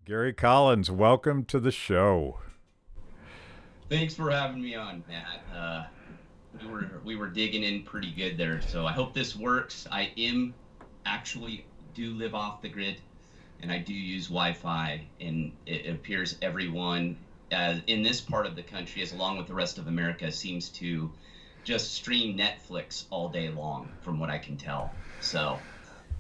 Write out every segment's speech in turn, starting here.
Gary Collins, welcome to the show. Thanks for having me on, Matt. We were digging in pretty good there, so I hope this works. I am actually do live off the grid, and I do use Wi-Fi, and it appears everyone in this part of the country, as along with the rest of America, seems to just stream Netflix all day long, from what I can tell. So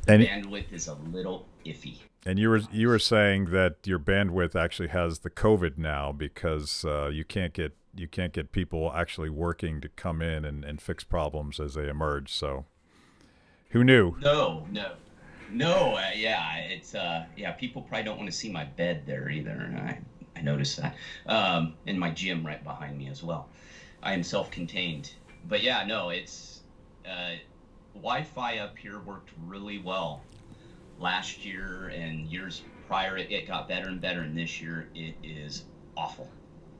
the And bandwidth is a little iffy. and you were saying that your bandwidth actually has the COVID now because you can't get people actually working to come in and fix problems as they emerge. So who knew? No, no, no. Yeah, yeah. People probably don't want to see my bed there either. I noticed that. And my gym right behind me as well. I am self-contained, but yeah, no. It's uh, Wi-Fi up here worked really well last year and years prior. It got better and better, and this year it is awful,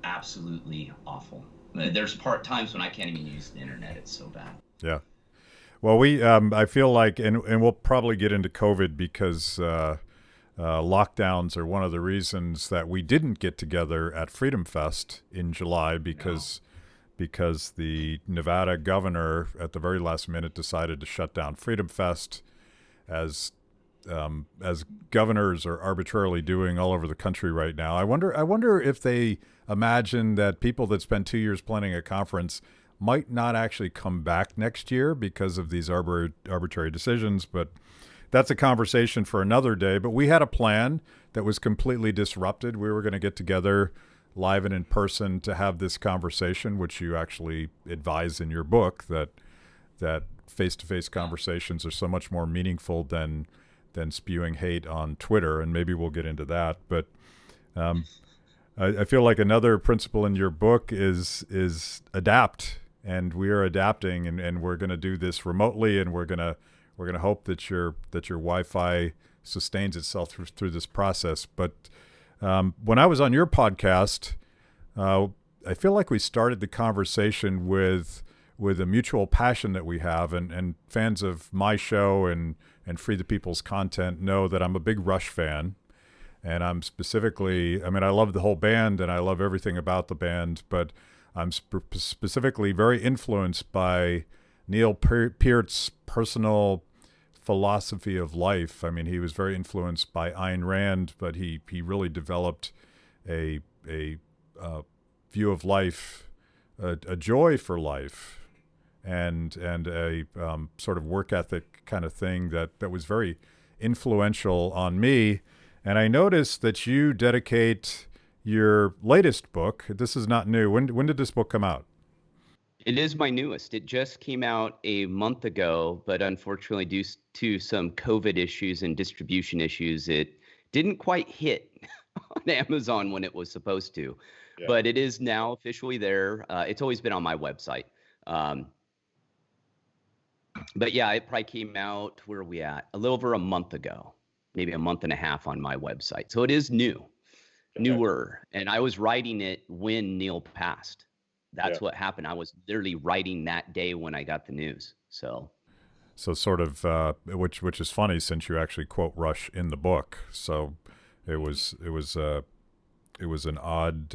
absolutely awful. There's times when I can't even use the internet. It's so bad. Yeah. Well, I feel like, and we'll probably get into COVID because lockdowns are one of the reasons that we didn't get together at Freedom Fest in July No. because the Nevada governor at the very last minute decided to shut down Freedom Fest as as governors are arbitrarily doing all over the country right now. I wonder if they imagine that people that spend 2 years planning a conference might not actually come back next year because of these arbitrary decisions. But that's a conversation for another day. But we had a plan that was completely disrupted. We were going to get together live and in person to have this conversation, which you actually advise in your book that face-to-face Yeah. conversations are so much more meaningful than spewing hate on Twitter, and maybe we'll get into that. But um, I feel like another principle in your book is adapt, and we are adapting, and we're going to do this remotely, and we're gonna hope that your Wi-Fi sustains itself through this process. But when I was on your podcast, uh, I feel like we started the conversation with a mutual passion that we have, and fans of my show and Free the People's content know that I'm a big Rush fan. And I'm specifically, I mean, I love the whole band and I love everything about the band, but I'm specifically very influenced by Neil Peart's personal philosophy of life. I mean, he was very influenced by Ayn Rand, but he really developed a view of life, a joy for life, and a sort of work ethic kind of thing that was very influential on me. And I noticed that you dedicate your latest book. This is not new. When did this book come out? It is my newest. It just came out a month ago, but unfortunately, due to some COVID issues and distribution issues, it didn't quite hit on Amazon when it was supposed to. Yeah. But it is now officially there. It's always been on my website. Um, but yeah, it probably came out, where are we at? A little over a month ago, maybe a month and a half on my website. So it is new, Okay. newer. And I was writing it when Neil passed. Yeah. That's what happened. I was literally writing that day when I got the news. So So sort of, which is funny since you actually quote Rush in the book. So it was an odd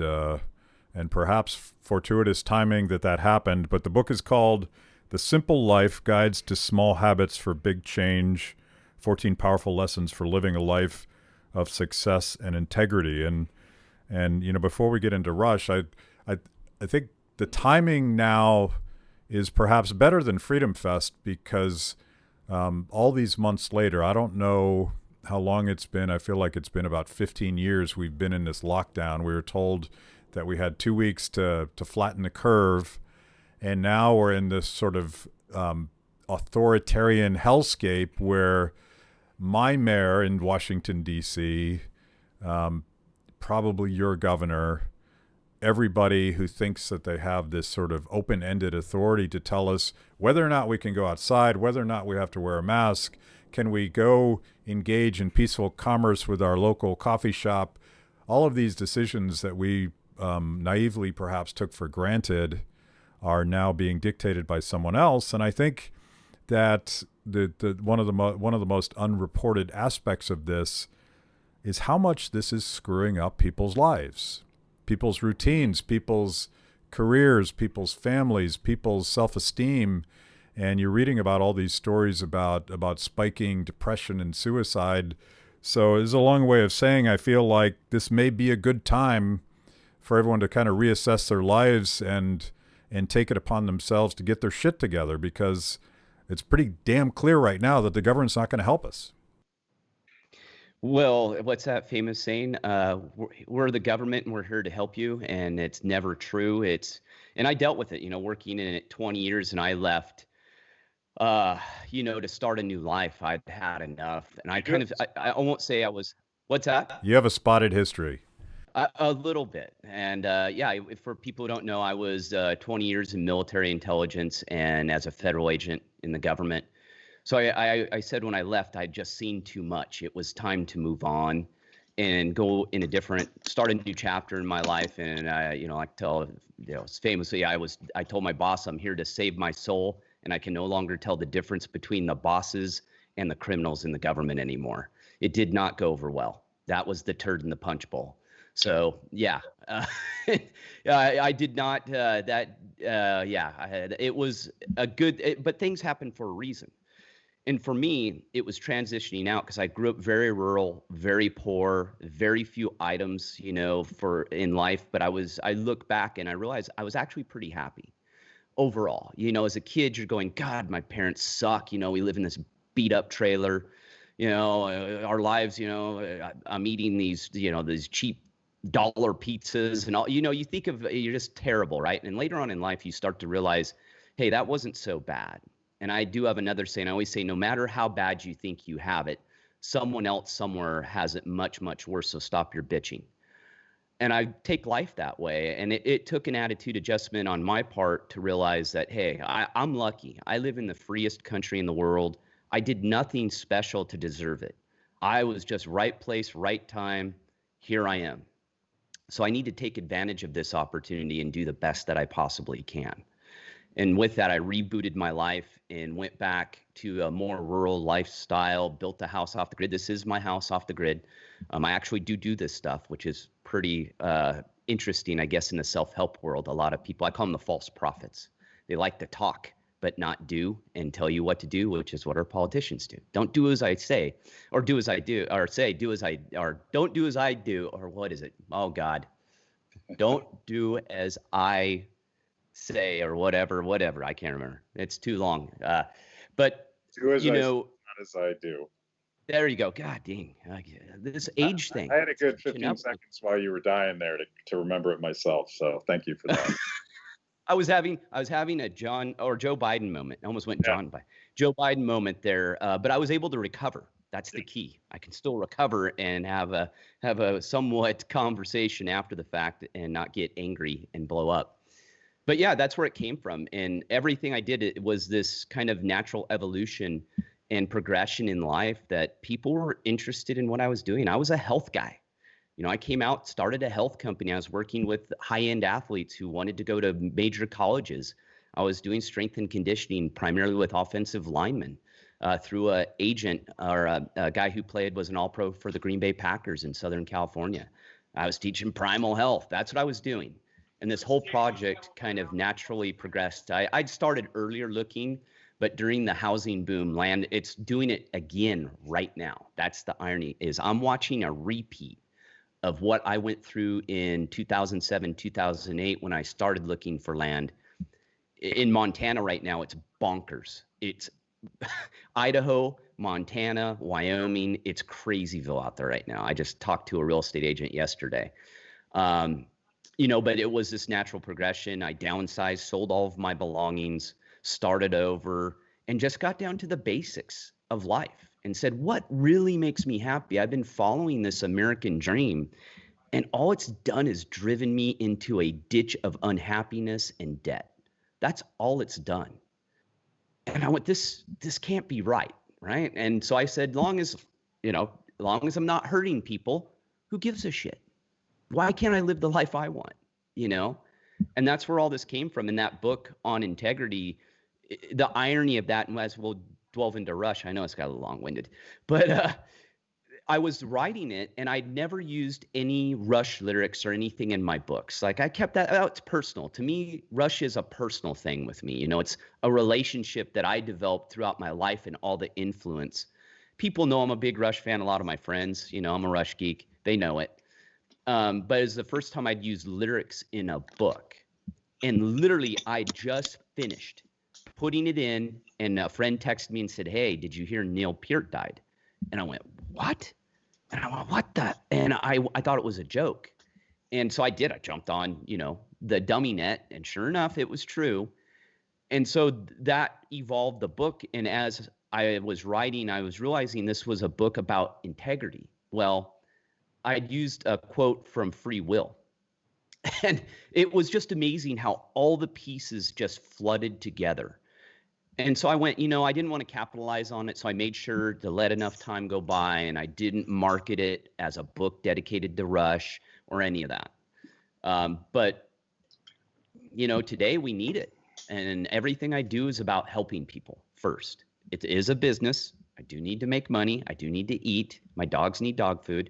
and perhaps fortuitous timing that happened. But the book is called "The Simple Life: Guides to Small Habits for Big Change: 14 Powerful Lessons for Living a Life of Success and Integrity." And before we get into Rush, I I think the timing now is perhaps better than Freedom Fest because all these months later, I don't know how long it's been. I feel like it's been about 15 years we've been in this lockdown. We were told that we had 2 weeks to flatten the curve, and now we're in this sort of authoritarian hellscape where my mayor in Washington, D.C., um, probably your governor, everybody who thinks that they have this sort of open-ended authority to tell us whether or not we can go outside, whether or not we have to wear a mask, can we go engage in peaceful commerce with our local coffee shop. All of these decisions that we naively perhaps took for granted are now being dictated by someone else. And I think that the one of the most unreported aspects of this is how much this is screwing up people's lives, people's routines, people's careers, people's families, people's self-esteem. And you're reading about all these stories about spiking depression and suicide. So it's a long way of saying I feel like this may be a good time for everyone to kind of reassess their lives and take it upon themselves to get their shit together, because it's pretty damn clear right now that the government's not going to help us. Well, what's that famous saying? We're the government and we're here to help you. And it's never true. And I dealt with it, working in it 20 years, and I left, to start a new life. I'd had enough. And I won't say I was, what's that? You have a spotted history. A little bit. And for people who don't know, I was 20 years in military intelligence and as a federal agent in the government. So I said when I left, I'd just seen too much. It was time to move on and start a new chapter in my life. And famously, I told my boss, I'm here to save my soul, and I can no longer tell the difference between the bosses and the criminals in the government anymore. It did not go over well. That was the turd in the punch bowl. So I did not. It was a good, but things happen for a reason. And for me, it was transitioning out because I grew up very rural, very poor, very few items, in life. But I look back and I realized I was actually pretty happy overall. As a kid, you're going, God, my parents suck. We live in this beat up trailer. Our lives. I'm eating these cheap dollar pizzas and all. You think you're just terrible, right? And later on in life, you start to realize, hey, that wasn't so bad. And I do have another saying. I always say, no matter how bad you think you have it, someone else somewhere has it much, much worse. So stop your bitching. And I take life that way. And it took an attitude adjustment on my part to realize that, hey, I'm lucky. I live in the freest country in the world. I did nothing special to deserve it. I was just right place, right time. Here I am. So I need to take advantage of this opportunity and do the best that I possibly can. And with that, I rebooted my life and went back to a more rural lifestyle, built a house off the grid. This is my house off the grid. I actually do this stuff, which is pretty interesting, I guess, in the self-help world. A lot of people, I call them the false prophets. They like to talk, but not do and tell you what to do, which is what our politicians do. Don't do as I say, or do as I do, or say, do as I, or don't do as I do, or what is it? Oh, God. Don't do as I say, or whatever. I can't remember. It's too long. But do as not as I do. There you go. God dang. This age thing. I had a good 15 seconds while you were dying there to remember it myself. So thank you for that. I was having a Joe Biden moment. I almost went John by Joe Biden moment there. But I was able to recover. That's the key. I can still recover and have a somewhat conversation after the fact and not get angry and blow up. But yeah, that's where it came from. And everything I did, it was this kind of natural evolution and progression in life that people were interested in what I was doing. I was a health guy. I came out, started a health company. I was working with high-end athletes who wanted to go to major colleges. I was doing strength and conditioning primarily with offensive linemen through an agent or a guy who was an all-pro for the Green Bay Packers in Southern California. I was teaching primal health. That's what I was doing. And this whole project kind of naturally progressed. I'd started earlier looking, but during the housing boom, it's doing it again right now. That's the irony, is I'm watching a repeat of what I went through in 2007, 2008 when I started looking for land. In Montana right now, it's bonkers. It's Idaho, Montana, Wyoming. It's crazyville out there right now. I just talked to a real estate agent yesterday. But it was this natural progression. I downsized, sold all of my belongings, started over, and just got down to the basics of life and said, what really makes me happy? I've been following this American dream, and all it's done is driven me into a ditch of unhappiness and debt. That's all it's done. And I went, this can't be right, right? And so I said, long as I'm not hurting people, who gives a shit? Why can't I live the life I want? And that's where all this came from. In that book on integrity, the irony of that, and as we'll delve into Rush, I know it's got a little long-winded, but I was writing it, and I'd never used any Rush lyrics or anything in my books. Like, I kept that out. It's personal. To me, Rush is a personal thing with me. You know, it's a relationship that I developed throughout my life and all the influence. People know I'm a big Rush fan. A lot of my friends, you know, I'm a Rush geek. They know it. But it was the first time I'd used lyrics in a book. And literally, I just finished putting it in, and a friend texted me and said, "Hey, did you hear Neil Peart died?" And I went, "What?" And I went, "What the?" And I thought it was a joke. And so I did. I jumped on, you know, the dummy net, and sure enough, it was true. And so that evolved the book. And as I was writing, I was realizing this was a book about integrity. Well, I'd used a quote from Free Will. And it was just amazing how all the pieces just flooded together. And so I went, you know, I didn't want to capitalize on it. So I made sure to let enough time go by, and I didn't market it as a book dedicated to Rush or any of that. But, you know, today we need it. And everything I do is about helping people first. It is a business. I do need to make money. I do need to eat. My dogs need dog food.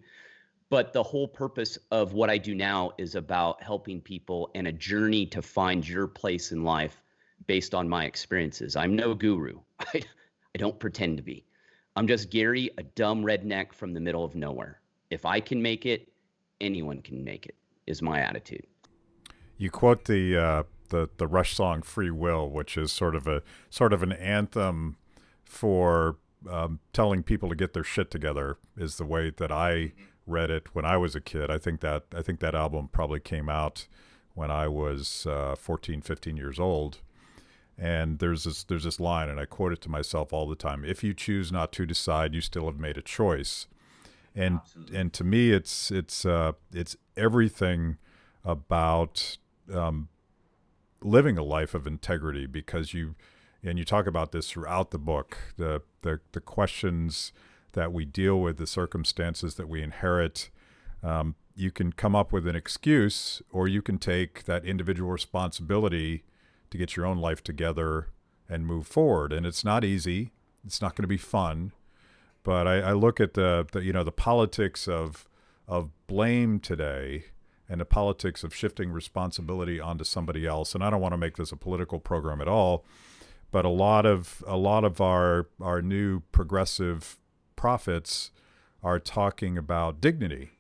But the whole purpose of what I do now is about helping people and a journey to find your place in life based on my experiences. I'm no guru. I don't pretend to be. I'm just Gary, a dumb redneck from the middle of nowhere. If I can make it, anyone can make it, is my attitude. You quote the Rush song "Free Will," which is sort of an anthem for telling people to get their shit together. Is the way that I read it when I was a kid. I think that album probably came out when I was 14, 15 years old. And there's this line, and I quote it to myself all the time: "If you choose not to decide, you still have made a choice." And Absolutely. and to me, it's everything about living a life of integrity, because you talk about this throughout the book, the questions that we deal with, the circumstances that we inherit. You can come up with an excuse, or you can take that individual responsibility to get your own life together and move forward. And it's not easy. It's not going to be fun. But I look at the politics of blame today, and the politics of shifting responsibility onto somebody else. And I don't want to make this a political program at all, but a lot of our new progressive prophets are talking about dignity.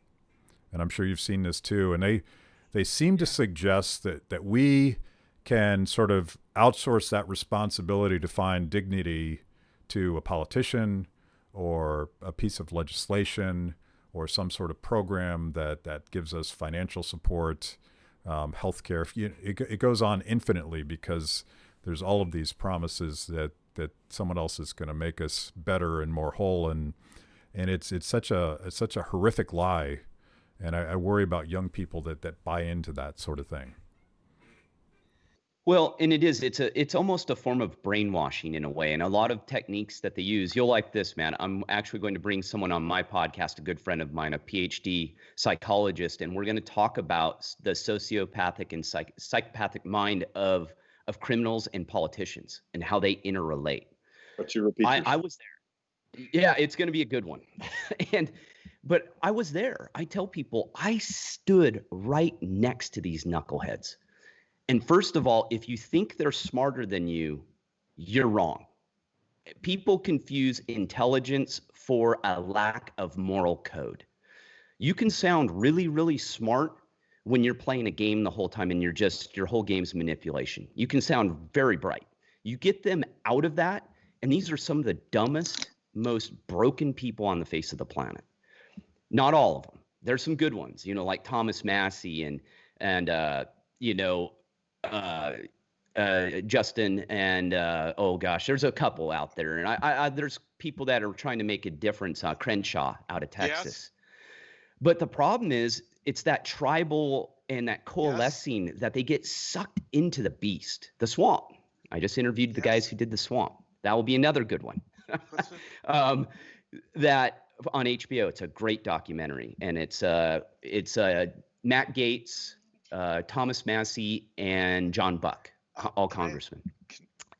And I'm sure you've seen this too. And they seem to suggest that we can sort of outsource that responsibility to find dignity to a politician or a piece of legislation or some sort of program that gives us financial support, healthcare. It goes on infinitely, because there's all of these promises that someone else is going to make us better and more whole, and it's such a horrific lie, and I worry about young people that buy into that sort of thing. Well, and it's almost a form of brainwashing in a way, and a lot of techniques that they use. You'll like this, man. I'm actually going to bring someone on my podcast, a good friend of mine, a PhD psychologist, and we're going to talk about the sociopathic and psychopathic mind of criminals and politicians and how they interrelate. But you repeat I was there. Yeah, it's going to be a good one. But I was there. I tell people I stood right next to these knuckleheads. And first of all, if you think they're smarter than you, you're wrong. People confuse intelligence for a lack of moral code. You can sound really, really smart when you're playing a game the whole time and your whole game's manipulation. You can sound very bright. You get them out of that, and these are some of the dumbest, most broken people on the face of the planet. Not all of them. There's some good ones, like Thomas Massey and Justin and oh gosh, there's a couple out there, and I there's people that are trying to make a difference. Crenshaw out of Texas, yes. But the problem is it's that tribal and that coalescing, yes, that they get sucked into the beast, the swamp. I just interviewed the guys who did the swamp. That will be another good one. That on HBO, it's a great documentary, and it's Matt Gaetz, Thomas Massey, and John Buck, all congressmen,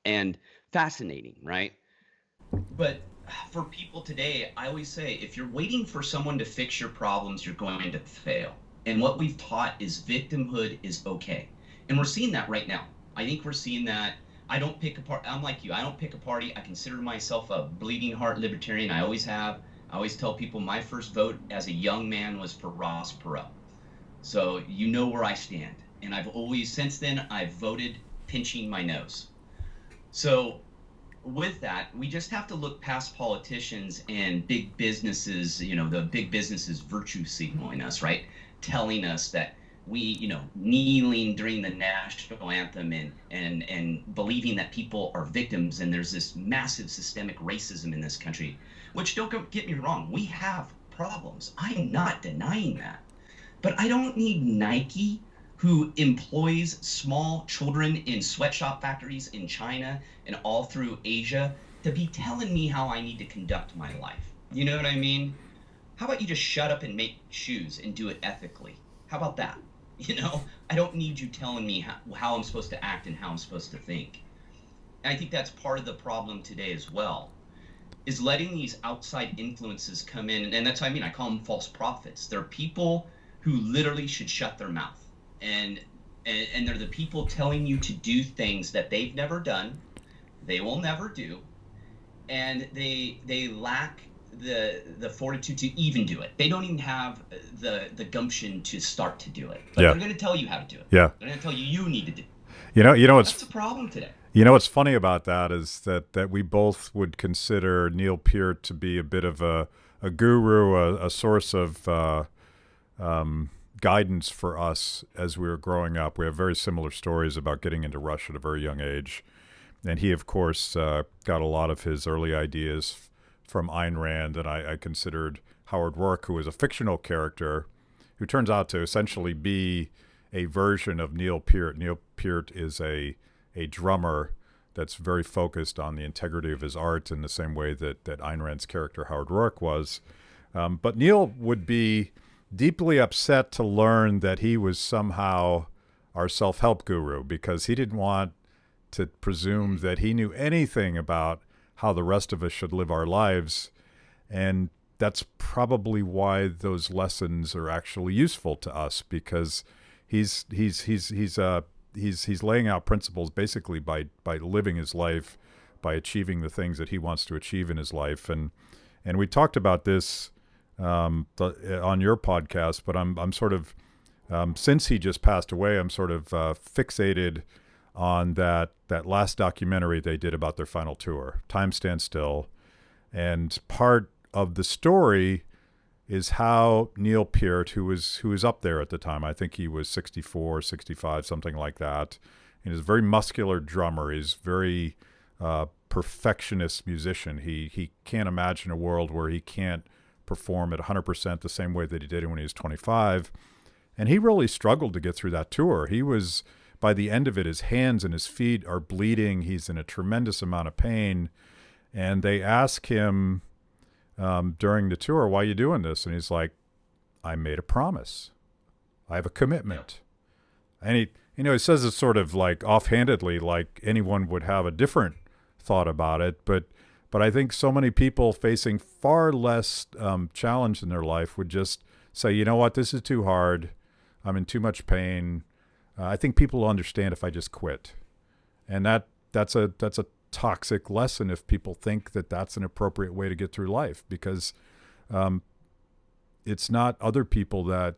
and fascinating, right? But for people today, I always say, if you're waiting for someone to fix your problems, you're going to fail. And what we've taught is victimhood is okay. And we're seeing that right now. I think we're seeing that. I don't pick a party. I'm like you. I don't pick a party. I consider myself a bleeding heart libertarian. I always have. I always tell people my first vote as a young man was for Ross Perot. So you know where I stand. And I've always, since then, I've voted pinching my nose. So with that, we just have to look past politicians and big businesses, the big businesses virtue signaling us, right? Telling us that we, kneeling during the national anthem and believing that people are victims, and there's this massive systemic racism in this country, which, don't get me wrong, we have problems. I'm not denying that. But I don't need Nike, who employs small children in sweatshop factories in China and all through Asia, to be telling me how I need to conduct my life. You know what I mean? How about you just shut up and make shoes and do it ethically? How about that? I don't need you telling me how I'm supposed to act and how I'm supposed to think. And I think that's part of the problem today as well, is letting these outside influences come in. And that's what I mean. I call them false prophets. They're people who literally should shut their mouth. And they're the people telling you to do things that they've never done, they will never do, and they lack the fortitude to even do it. They don't even have the gumption to start to do it. But they're going to tell you how to do it. Yeah. They're going to tell you need to do it. That's the problem today. What's funny about that is that we both would consider Neil Peart to be a bit of a guru, a source of guidance for us as we were growing up. We have very similar stories about getting into Russia at a very young age. And he, of course, got a lot of his early ideas from Ayn Rand, and I considered Howard Rourke, who was a fictional character, who turns out to essentially be a version of Neil Peart. Neil Peart is a drummer that's very focused on the integrity of his art in the same way that Ayn Rand's character Howard Rourke was. But Neil would be deeply upset to learn that he was somehow our self-help guru, because he didn't want to presume that he knew anything about how the rest of us should live our lives. And that's probably why those lessons are actually useful to us, because he's laying out principles basically by living his life, by achieving the things that he wants to achieve in his life. And we talked about this on your podcast, but I'm sort of, since he just passed away, I'm sort of fixated on that last documentary they did about their final tour, Time Stands Still. And part of the story is how Neil Peart, who was up there at the time, I think he was 64, 65, something like that, and he's a very muscular drummer. He's very perfectionist musician. He can't imagine a world where he can't perform at 100% the same way that he did when he was 25. And he really struggled to get through that tour. He was, by the end of it, his hands and his feet are bleeding. He's in a tremendous amount of pain. And they ask him during the tour, why are you doing this? And he's like, I made a promise. I have a commitment. And he says it sort of like offhandedly, like anyone would have a different thought about it. But I think so many people facing far less challenge in their life would just say, you know what, this is too hard. I'm in too much pain. I think people will understand if I just quit. And that's a toxic lesson if people think that that's an appropriate way to get through life, because it's not other people that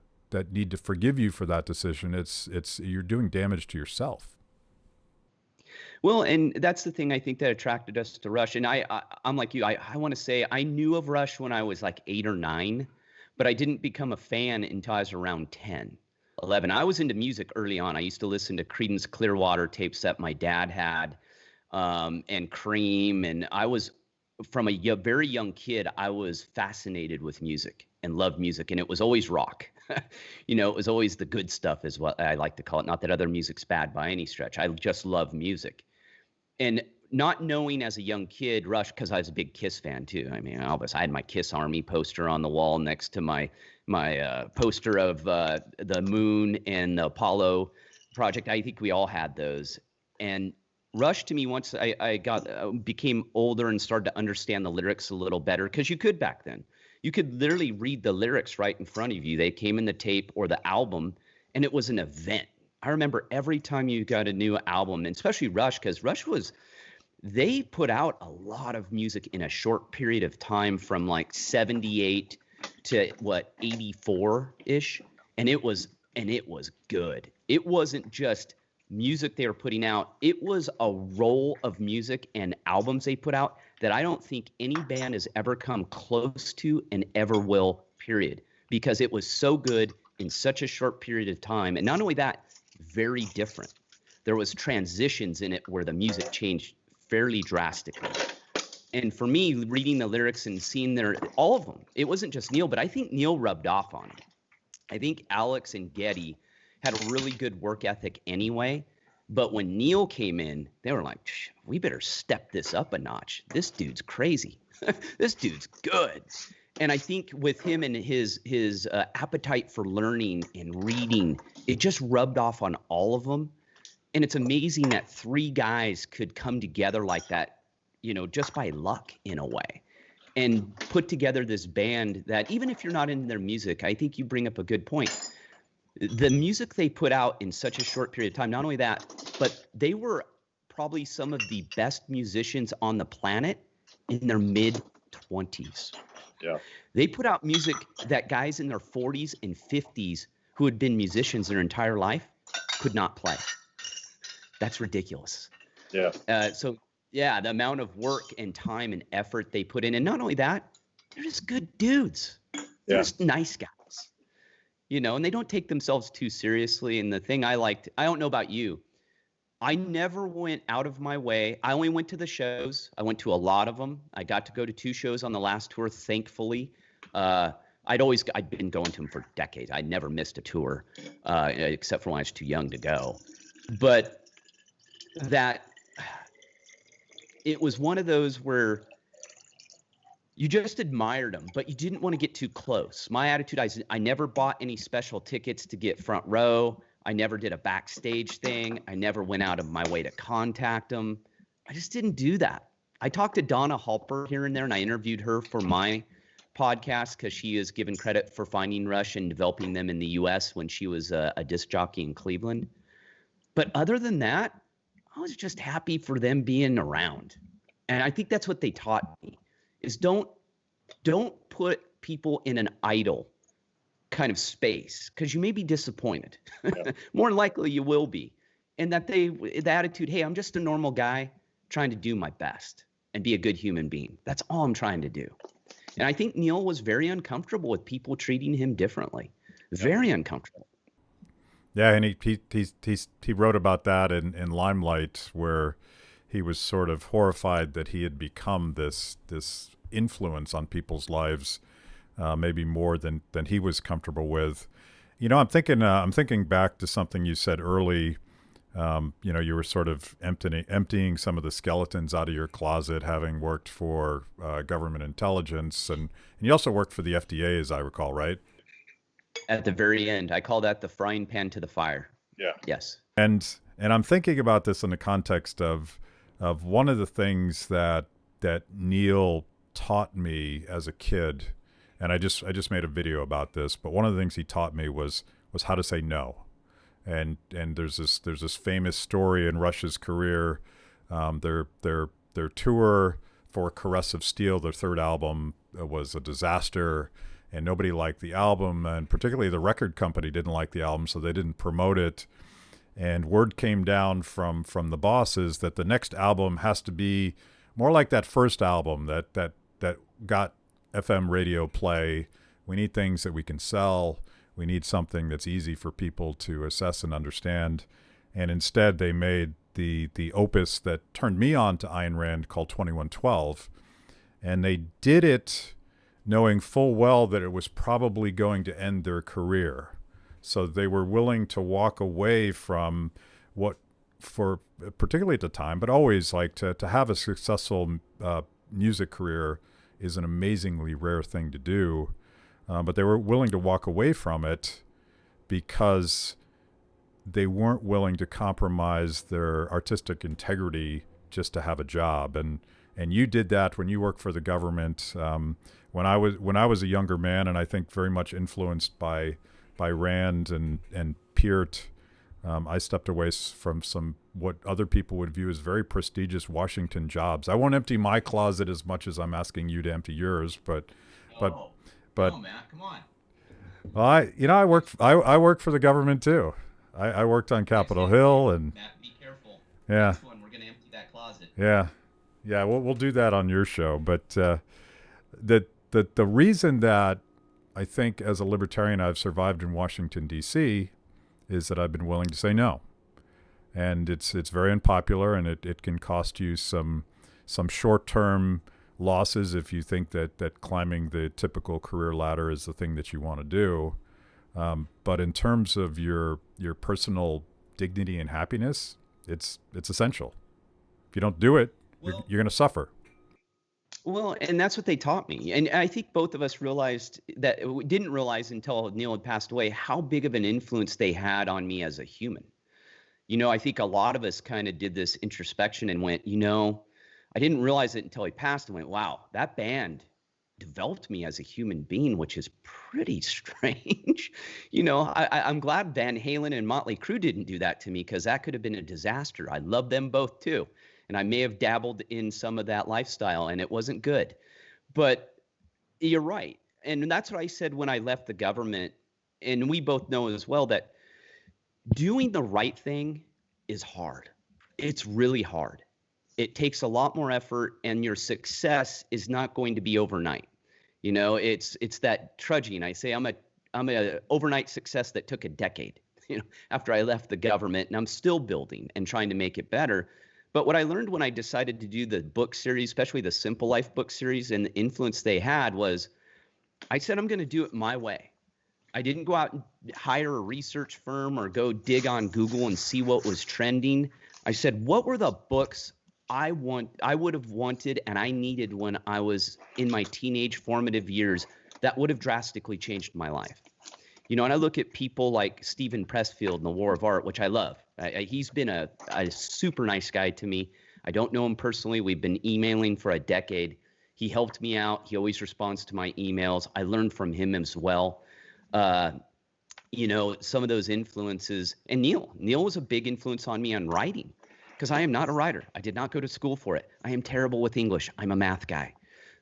need to forgive you for that decision. It's you're doing damage to yourself. Well, and that's the thing I think that attracted us to Rush. And I'm like you. I want to say I knew of Rush when I was like 8 or 9, but I didn't become a fan until I was around 10, 11. I was into music early on. I used to listen to Creedence Clearwater tapes that my dad had, and Cream. And I was, from a very young kid, I was fascinated with music and loved music. And it was always rock. It was always the good stuff is what I like to call it. Not that other music's bad by any stretch. I just love music. And not knowing as a young kid, Rush, because I was a big Kiss fan too. I mean, Elvis, I had my Kiss Army poster on the wall next to my poster of the Moon and the Apollo project. I think we all had those. And Rush to me, once I got became older and started to understand the lyrics a little better, because you could back then. You could literally read the lyrics right in front of you. They came in the tape or the album, and it was an event. I remember every time you got a new album, and especially Rush, because they put out a lot of music in a short period of time, from like 78 to 84-ish. And it was good. It wasn't just music they were putting out. It was a roll of music and albums they put out that I don't think any band has ever come close to and ever will, period. Because it was so good in such a short period of time. And not only that, very different. There was transitions in it where the music changed fairly drastically. And for me, reading the lyrics and seeing all of them, it wasn't just Neil, but I think Neil rubbed off on it. I think Alex and Geddy had a really good work ethic anyway. But when Neil came in, they were like, we better step this up a notch. This dude's crazy. This dude's good. And I think with him and his appetite for learning and reading, it just rubbed off on all of them. And it's amazing that three guys could come together like that, just by luck in a way, and put together this band that, even if you're not in their music, I think you bring up a good point. The music they put out in such a short period of time, not only that, but they were probably some of the best musicians on the planet in their mid-20s. Yeah. They put out music that guys in their 40s and 50s who had been musicians their entire life could not play. That's ridiculous. Yeah. So yeah, the amount of work and time and effort they put in. And not only that, they're just good dudes. They're just nice guys. And they don't take themselves too seriously. And the thing I liked, I don't know about you, I never went out of my way. I only went to the shows. I went to a lot of them. I got to go to 2 shows on the last tour, thankfully. I'd been going to them for decades. I'd never missed a tour, except for when I was too young to go. But that it was one of those where you just admired them, but you didn't want to get too close. My attitude, I never bought any special tickets to get front row. I never did a backstage thing. I never went out of my way to contact them. I just didn't do that. I talked to Donna Halper here and there, and I interviewed her for my podcast because she is given credit for finding Rush and developing them in the U.S. when she was a disc jockey in Cleveland. But other than that, I was just happy for them being around. And I think that's what they taught me, is don't put people in an idle kind of space, because you may be disappointed. Yeah. More than likely you will be. And that the attitude, hey, I'm just a normal guy trying to do my best and be a good human being. That's all I'm trying to do. And I think Neil was very uncomfortable with people treating him differently. Very uncomfortable. Yeah, and he wrote about that in Limelight, where he was sort of horrified that he had become this influence on people's lives, maybe more than he was comfortable with. I'm thinking back to something you said early. You were sort of emptying some of the skeletons out of your closet, having worked for government intelligence, and you also worked for the FDA, as I recall, right? At the very end, I call that the frying pan to the fire. Yeah. Yes. And I'm thinking about this in the context of one of the things that Neil taught me as a kid, and I just made a video about this, but one of the things he taught me was how to say no. And there's this famous story in Rush's career, their tour for Caress of Steel, their third album, was a disaster. And nobody liked the album, and particularly the record company didn't like the album, so they didn't promote it. And word came down from the bosses that the next album has to be more like that first album that got FM radio play. We need things that we can sell. We need something that's easy for people to assess and understand. And instead, they made the opus that turned me on to Ayn Rand, called 2112. And they did it knowing full well that it was probably going to end their career. So they were willing to walk away from what, for particularly at the time, but always, like, to have a successful music career is an amazingly rare thing to do. But they were willing to walk away from it because they weren't willing to compromise their artistic integrity just to have a job. And you did that when you worked for the government. When I was a younger man, and I think very much influenced by Rand and Peart, I stepped away from some what other people would view as very prestigious Washington jobs. I won't empty my closet as much as I'm asking you to empty yours, but No, Matt, come on. well, I worked for the government too. I worked on Capitol Hill, and Matt, be careful. yeah, Next one, we're gonna empty that closet. yeah, we'll do that on your show. But the reason that I think as a libertarian I've survived in Washington D.C. is that I've been willing to say no, and it's very unpopular, and it can cost you some short term losses if you think that climbing the typical career ladder is the thing that you want to do. But in terms of your personal dignity and happiness, it's essential. If you don't do it, Well, you're going to suffer. Well, and that's what they taught me. And I think both of us realized that we didn't realize until Neil had passed away how big of an influence they had on me as a human. I think a lot of us kind of did this introspection and went, I didn't realize it until he passed and went, wow, that band developed me as a human being, which is pretty strange. I'm glad Van Halen and Motley Crue didn't do that to me, because that could have been a disaster. I love them both too. And I may have dabbled in some of that lifestyle, and it wasn't good. But you're right. And that's what I said when I left the government. And we both know as well that doing the right thing is hard. It's really hard. It takes a lot more effort, and your success is not going to be overnight. It's that trudging. I say I'm a overnight success that took a decade, after I left the government, and I'm still building and trying to make it better. But what I learned when I decided to do the book series, especially the Simple Life book series, and the influence they had, was I said, I'm going to do it my way. I didn't go out and hire a research firm or go dig on Google and see what was trending. I said, what were the books I would have wanted and I needed when I was in my teenage formative years that would have drastically changed my life? And I look at people like Stephen Pressfield in The War of Art, which I love. He's been a super nice guy to me. I don't know him personally. We've been emailing for a decade. He helped me out. He always responds to my emails. I learned from him as well. Some of those influences. And Neil was a big influence on me on writing, because I am not a writer. I did not go to school for it. I am terrible with English. I'm a math guy.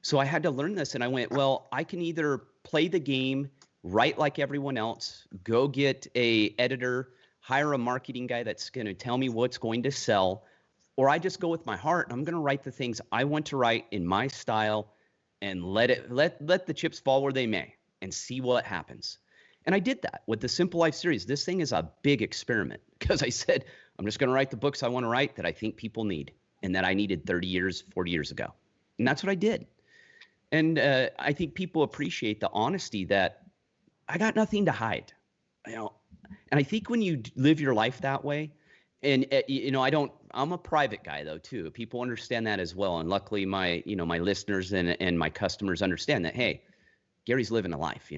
So I had to learn this, and I went, well, I can either play the game, write like everyone else, go get a editor, hire a marketing guy that's going to tell me what's going to sell, or I just go with my heart. I'm going to write the things I want to write in my style and let the chips fall where they may and see what happens. And I did that with the Simple Life series. This thing is a big experiment, because I said, I'm just going to write the books I want to write that I think people need and that I needed 30 years, 40 years ago. And that's what I did. And I think people appreciate the honesty that I got nothing to hide. And I think when you live your life that way, and I'm a private guy though too. People understand that as well. And luckily my listeners and my customers understand that, hey, Gary's living a life,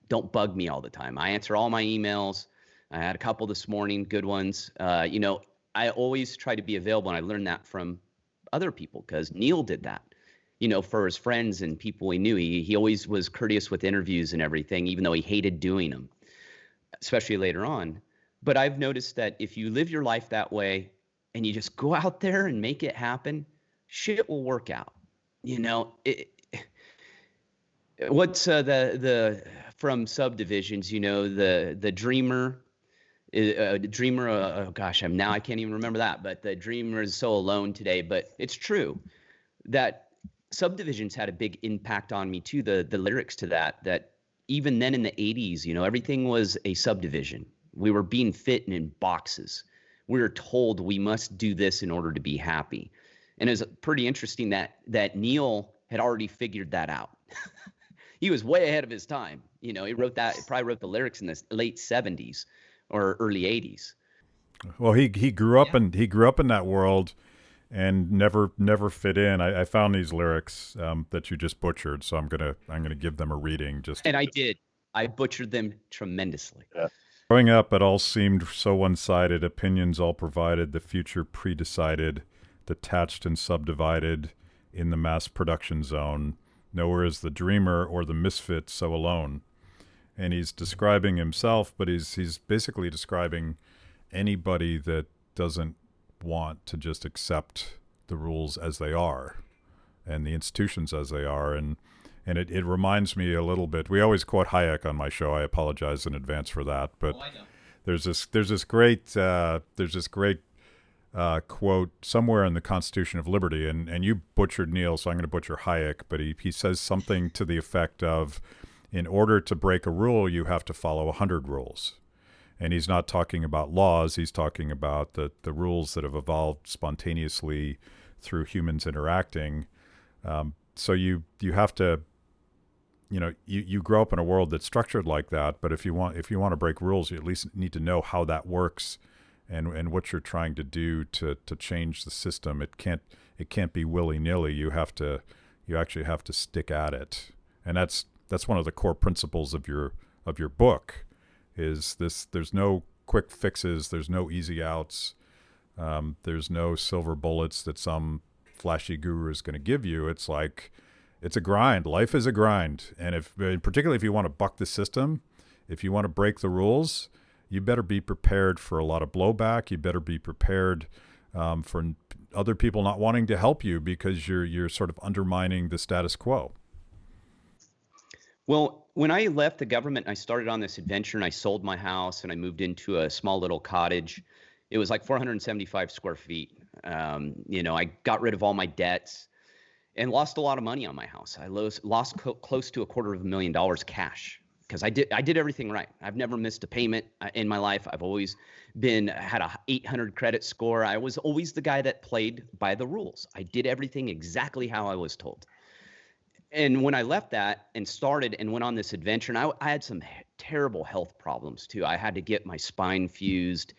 don't bug me all the time. I answer all my emails. I had a couple this morning, good ones. I always try to be available, and I learned that from other people, because Neil did that, for his friends and people he knew. He always was courteous with interviews and everything, even though he hated doing them, especially later on. But I've noticed that if you live your life that way and you just go out there and make it happen, shit will work out. What's the from Subdivisions, the dreamer, oh gosh, I can't even remember that, but the dreamer is so alone today. But it's true that Subdivisions had a big impact on me too. The lyrics to that even then in the 80s, everything was a subdivision. We were being fit in boxes. We were told we must do this in order to be happy. And it was pretty interesting that Neil had already figured that out. He was way ahead of his time. He probably wrote the lyrics in the late 70s or early 80s. Well, he grew up in that world and never fit in. I found these lyrics that you just butchered, so I'm gonna give them a reading. And I did. I butchered them tremendously. Yeah. Growing up, it all seemed so one-sided, opinions all provided, the future pre-decided, detached and subdivided in the mass production zone. Nowhere is the dreamer or the misfit so alone. And he's describing himself, but he's basically describing anybody that doesn't want to just accept the rules as they are and the institutions as they are. And it reminds me a little bit. We always quote Hayek on my show. I apologize in advance for that. But I know. there's this great quote somewhere in the Constitution of Liberty, and you butchered Neil, so I'm going to butcher Hayek, but he says something to the effect of, in order to break a rule, you have to follow 100 rules. And he's not talking about laws. He's talking about the rules that have evolved spontaneously through humans interacting. So you have to, you grow up in a world that's structured like that. But if you want to break rules, you at least need to know how that works, and what you're trying to do to change the system. It can't be willy-nilly. You actually have to stick at it. And that's one of the core principles of your book. Is this? There's no quick fixes. There's no easy outs. There's no silver bullets that some flashy guru is going to give you. It's like, it's a grind. Life is a grind. And particularly if you want to buck the system, if you want to break the rules, you better be prepared for a lot of blowback. You better be prepared for other people not wanting to help you because you're sort of undermining the status quo. Well, when I left the government, I started on this adventure and I sold my house and I moved into a small little cottage. It was like 475 square feet. I got rid of all my debts and lost a lot of money on my house. I lost close to $250,000 cash because I did everything right. I've never missed a payment in my life. I've always had a 800 credit score. I was always the guy that played by the rules. I did everything exactly how I was told. And when I left that and started and went on this adventure, and I had some terrible health problems too. I had to get my spine fused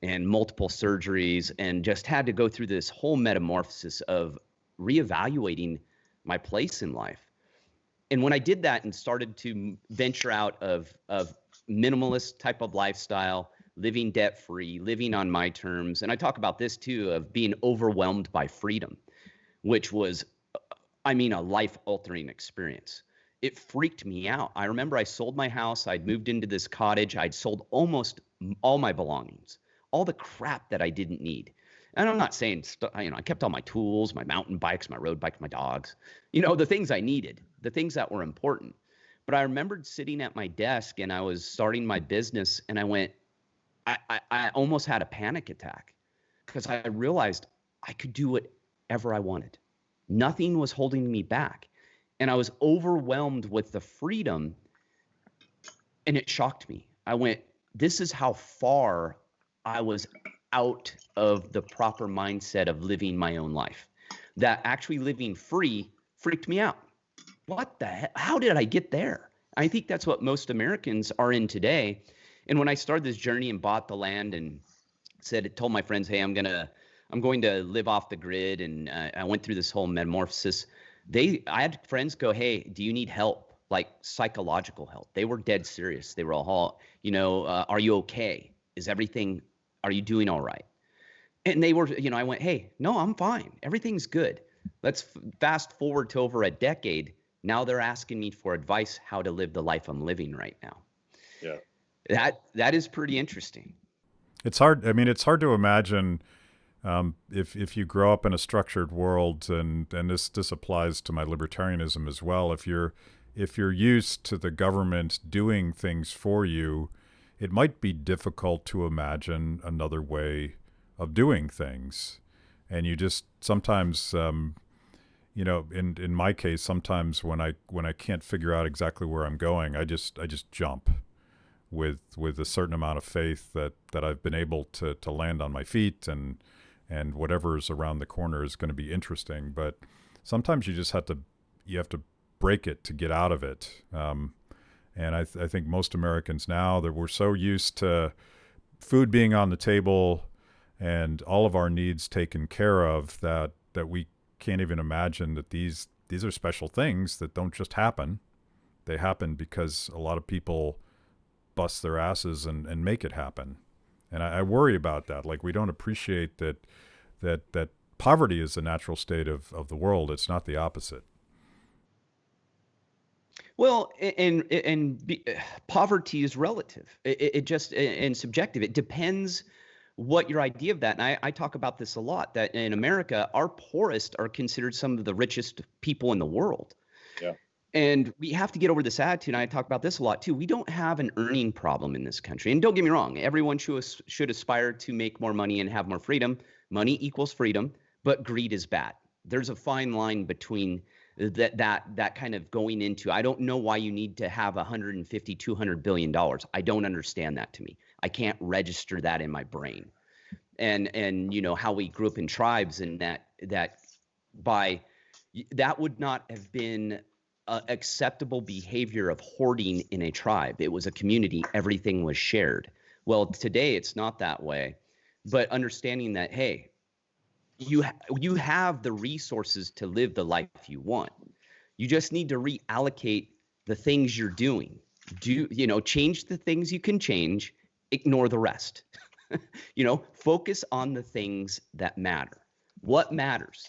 and multiple surgeries and just had to go through this whole metamorphosis of reevaluating my place in life. And when I did that and started to venture out of minimalist type of lifestyle, living debt-free, living on my terms, and I talk about this too, of being overwhelmed by freedom, which was a life-altering experience. It freaked me out. I remember I sold my house. I'd moved into this cottage. I'd sold almost all my belongings, all the crap that I didn't need. And I'm not saying, I kept all my tools, my mountain bikes, my road bikes, my dogs, the things I needed, the things that were important. But I remembered sitting at my desk and I was starting my business and I went, I almost had a panic attack because I realized I could do whatever I wanted. Nothing was holding me back. And I was overwhelmed with the freedom, and it shocked me. I went, this is how far I was out of the proper mindset of living my own life. That actually living free freaked me out. What the heck? How did I get there? I think that's what most Americans are in today. And when I started this journey and bought the land and told my friends, hey, I'm going to live off the grid. And I went through this whole metamorphosis. I had friends go, hey, do you need help? Like psychological help. They were dead serious. They were all, are you okay? Are you doing all right? And they were, I went, hey, no, I'm fine. Everything's good. Let's fast forward to over a decade. Now they're asking me for advice how to live the life I'm living right now. Yeah. That is pretty interesting. It's hard. I mean, it's hard to imagine if you grow up in a structured world, and this applies to my libertarianism as well. If you're used to the government doing things for you, it might be difficult to imagine another way of doing things. And you just sometimes, in my case, sometimes when I can't figure out exactly where I'm going, I just jump with a certain amount of faith that I've been able to land on my feet, and whatever's around the corner is going to be interesting. But sometimes you have to break it to get out of it. And I think most Americans now, that we're so used to food being on the table and all of our needs taken care of that we can't even imagine that these are special things that don't just happen. They happen because a lot of people bust their asses and make it happen. And I worry about that. Like, we don't appreciate that poverty is the natural state of the world. It's not the opposite. Well, poverty is relative. It just and subjective. It depends what your idea of that. And I talk about this a lot, that in America, our poorest are considered some of the richest people in the world. Yeah. And we have to get over this attitude. And I talk about this a lot too. We don't have an earning problem in this country. And don't get me wrong, everyone should aspire to make more money and have more freedom. Money equals freedom, but greed is bad. There's a fine line between that kind of going into, I don't know why you need to have 150, $200 billion. I don't understand that to me. I can't register that in my brain. And you know, how we grew up in tribes, and that would not have been acceptable behavior of hoarding in a tribe. It was a community. Everything was shared. Well, today it's not that way, but understanding that, hey, you have the resources to live the life you want. You just need to reallocate the things you're doing. Change the things you can change, ignore the rest. Focus on the things that matter. What matters?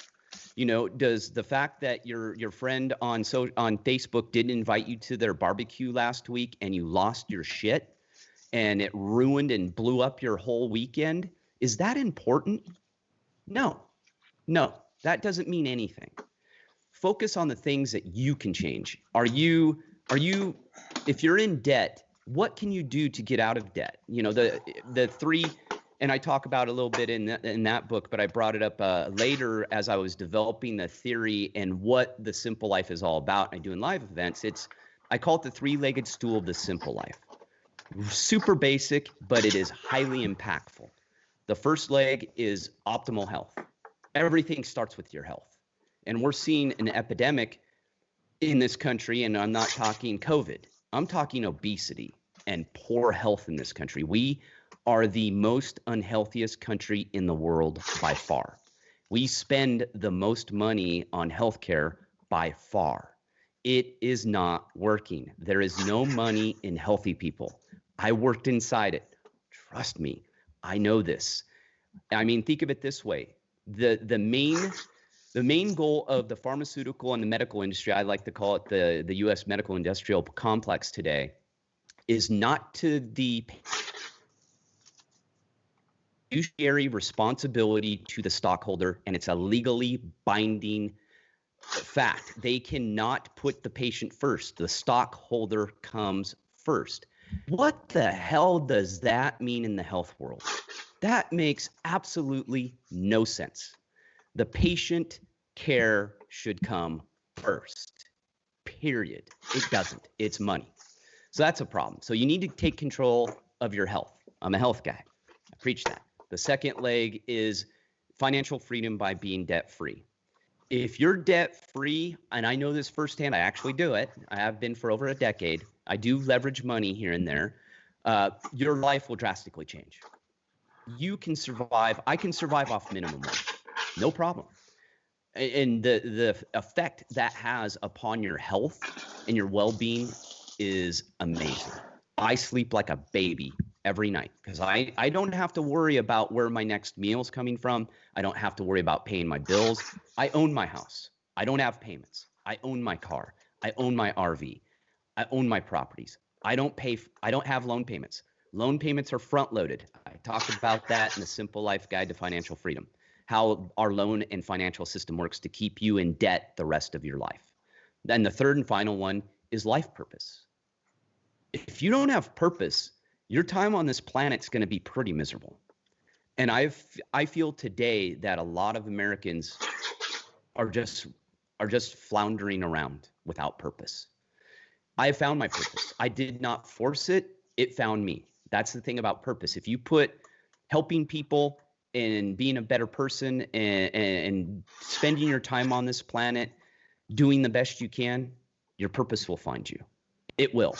Does the fact that your friend on Facebook didn't invite you to their barbecue last week and you lost your shit and it ruined and blew up your whole weekend, is that important? No, that doesn't mean anything. Focus on the things that you can change. If you're in debt, what can you do to get out of debt? The three, and I talk about it a little bit in that book, but I brought it up later as I was developing the theory and what the simple life is all about. I do in live events. I call it the three-legged stool of the simple life. Super basic, but it is highly impactful. The first leg is optimal health. Everything starts with your health. And we're seeing an epidemic in this country, and I'm not talking COVID. I'm talking obesity and poor health in this country. We are the most unhealthiest country in the world by far. We spend the most money on healthcare by far. It is not working. There is no money in healthy people. I worked inside it. Trust me, I know this. I mean, think of it this way. The main goal of the pharmaceutical and the medical industry, I like to call it the U.S. medical industrial complex today, is not to the fiduciary responsibility to the stockholder, and it's a legally binding fact. They cannot put the patient first. The stockholder comes first. What the hell does that mean in the health world? That makes absolutely no sense. The patient care should come first, period. It doesn't. It's money. So that's a problem. So you need to take control of your health. I'm a health guy. I preach that. The second leg is financial freedom by being debt-free. If you're debt-free, and I know this firsthand, I actually do it. I have been for over a decade. I do leverage money here and there. Your life will drastically change. You can survive. I can survive off minimum wage. No problem. And the effect that has upon your health and your well-being is amazing. I sleep like a baby every night because I don't have to worry about where my next meal is coming from. I don't have to worry about paying my bills. I own my house. I don't have payments. I own my car. I own my RV. I own my properties. I don't have loan payments. Loan payments are front loaded. I talked about that in the Simple Life Guide to Financial Freedom, how our loan and financial system works to keep you in debt the rest of your life. Then the third and final one is life purpose. If you don't have purpose, your time on this planet is going to be pretty miserable. And I feel today that a lot of Americans are just floundering around without purpose. I have found my purpose. I did not force it. It found me. That's the thing about purpose. If you put helping people and being a better person and spending your time on this planet, doing the best you can, your purpose will find you. It will.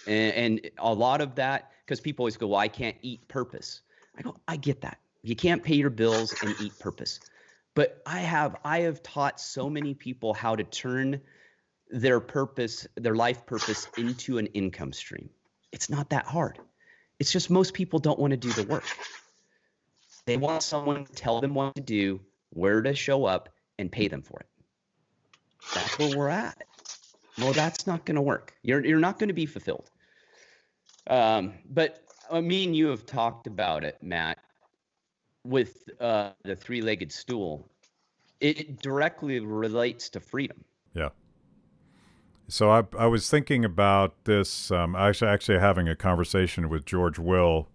And a lot of that, because people always go, well, I can't eat purpose. I go, I get that. You can't pay your bills and eat purpose. But I have taught so many people how to turn their purpose, their life purpose, into an income stream. It's not that hard. It's just most people don't want to do the work. They want someone to tell them what to do, where to show up, and pay them for it. That's where we're at. Well, that's not going to work. You're not going to be fulfilled. But me and you have talked about it, Matt, with the three-legged stool. It directly relates to freedom. Yeah. So I was thinking about this. I was actually having a conversation with George Will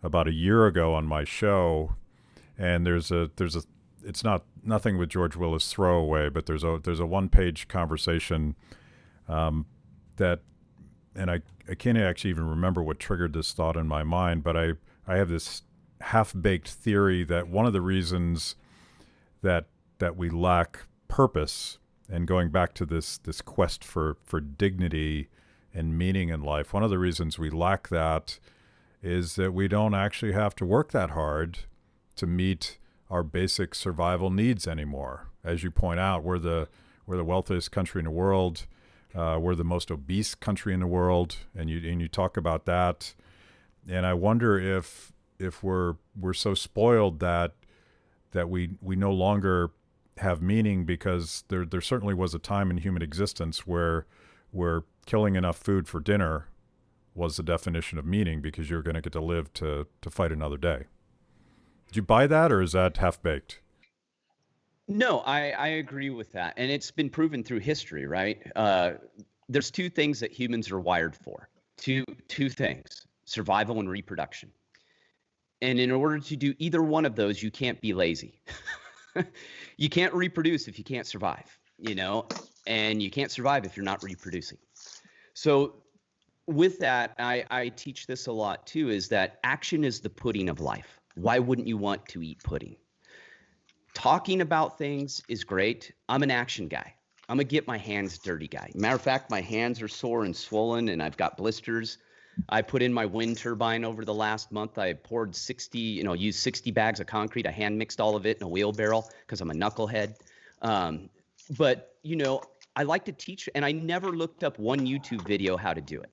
about a year ago on my show, and there's a it's nothing with George Will is throwaway, but there's a one-page conversation that, and I can't actually even remember what triggered this thought in my mind, but I have this half-baked theory that one of the reasons that we lack purpose, and going back to this quest for dignity and meaning in life, one of the reasons we lack that is that we don't actually have to work that hard to meet our basic survival needs anymore. As you point out, we're the wealthiest country in the world. We're the most obese country in the world, and you talk about that. And I wonder if we're so spoiled that we no longer have meaning, because there certainly was a time in human existence where killing enough food for dinner was the definition of meaning, because you're going to get to live to fight another day. Did you buy that, or is that half-baked? No, I agree with that. And it's been proven through history, right? There's two things that humans are wired for. Two things: survival and reproduction. And in order to do either one of those, you can't be lazy. You can't reproduce if you can't survive, and you can't survive if you're not reproducing. So with that, I teach this a lot too, is that action is the pudding of life. Why wouldn't you want to eat pudding? Talking about things is great. I'm an action guy. I'm a get my hands dirty guy. Matter of fact, my hands are sore and swollen, and I've got blisters. I put in my wind turbine over the last month. I poured used 60 bags of concrete. I hand mixed all of it in a wheelbarrow because I'm a knucklehead. But I like to teach, and I never looked up one YouTube video how to do it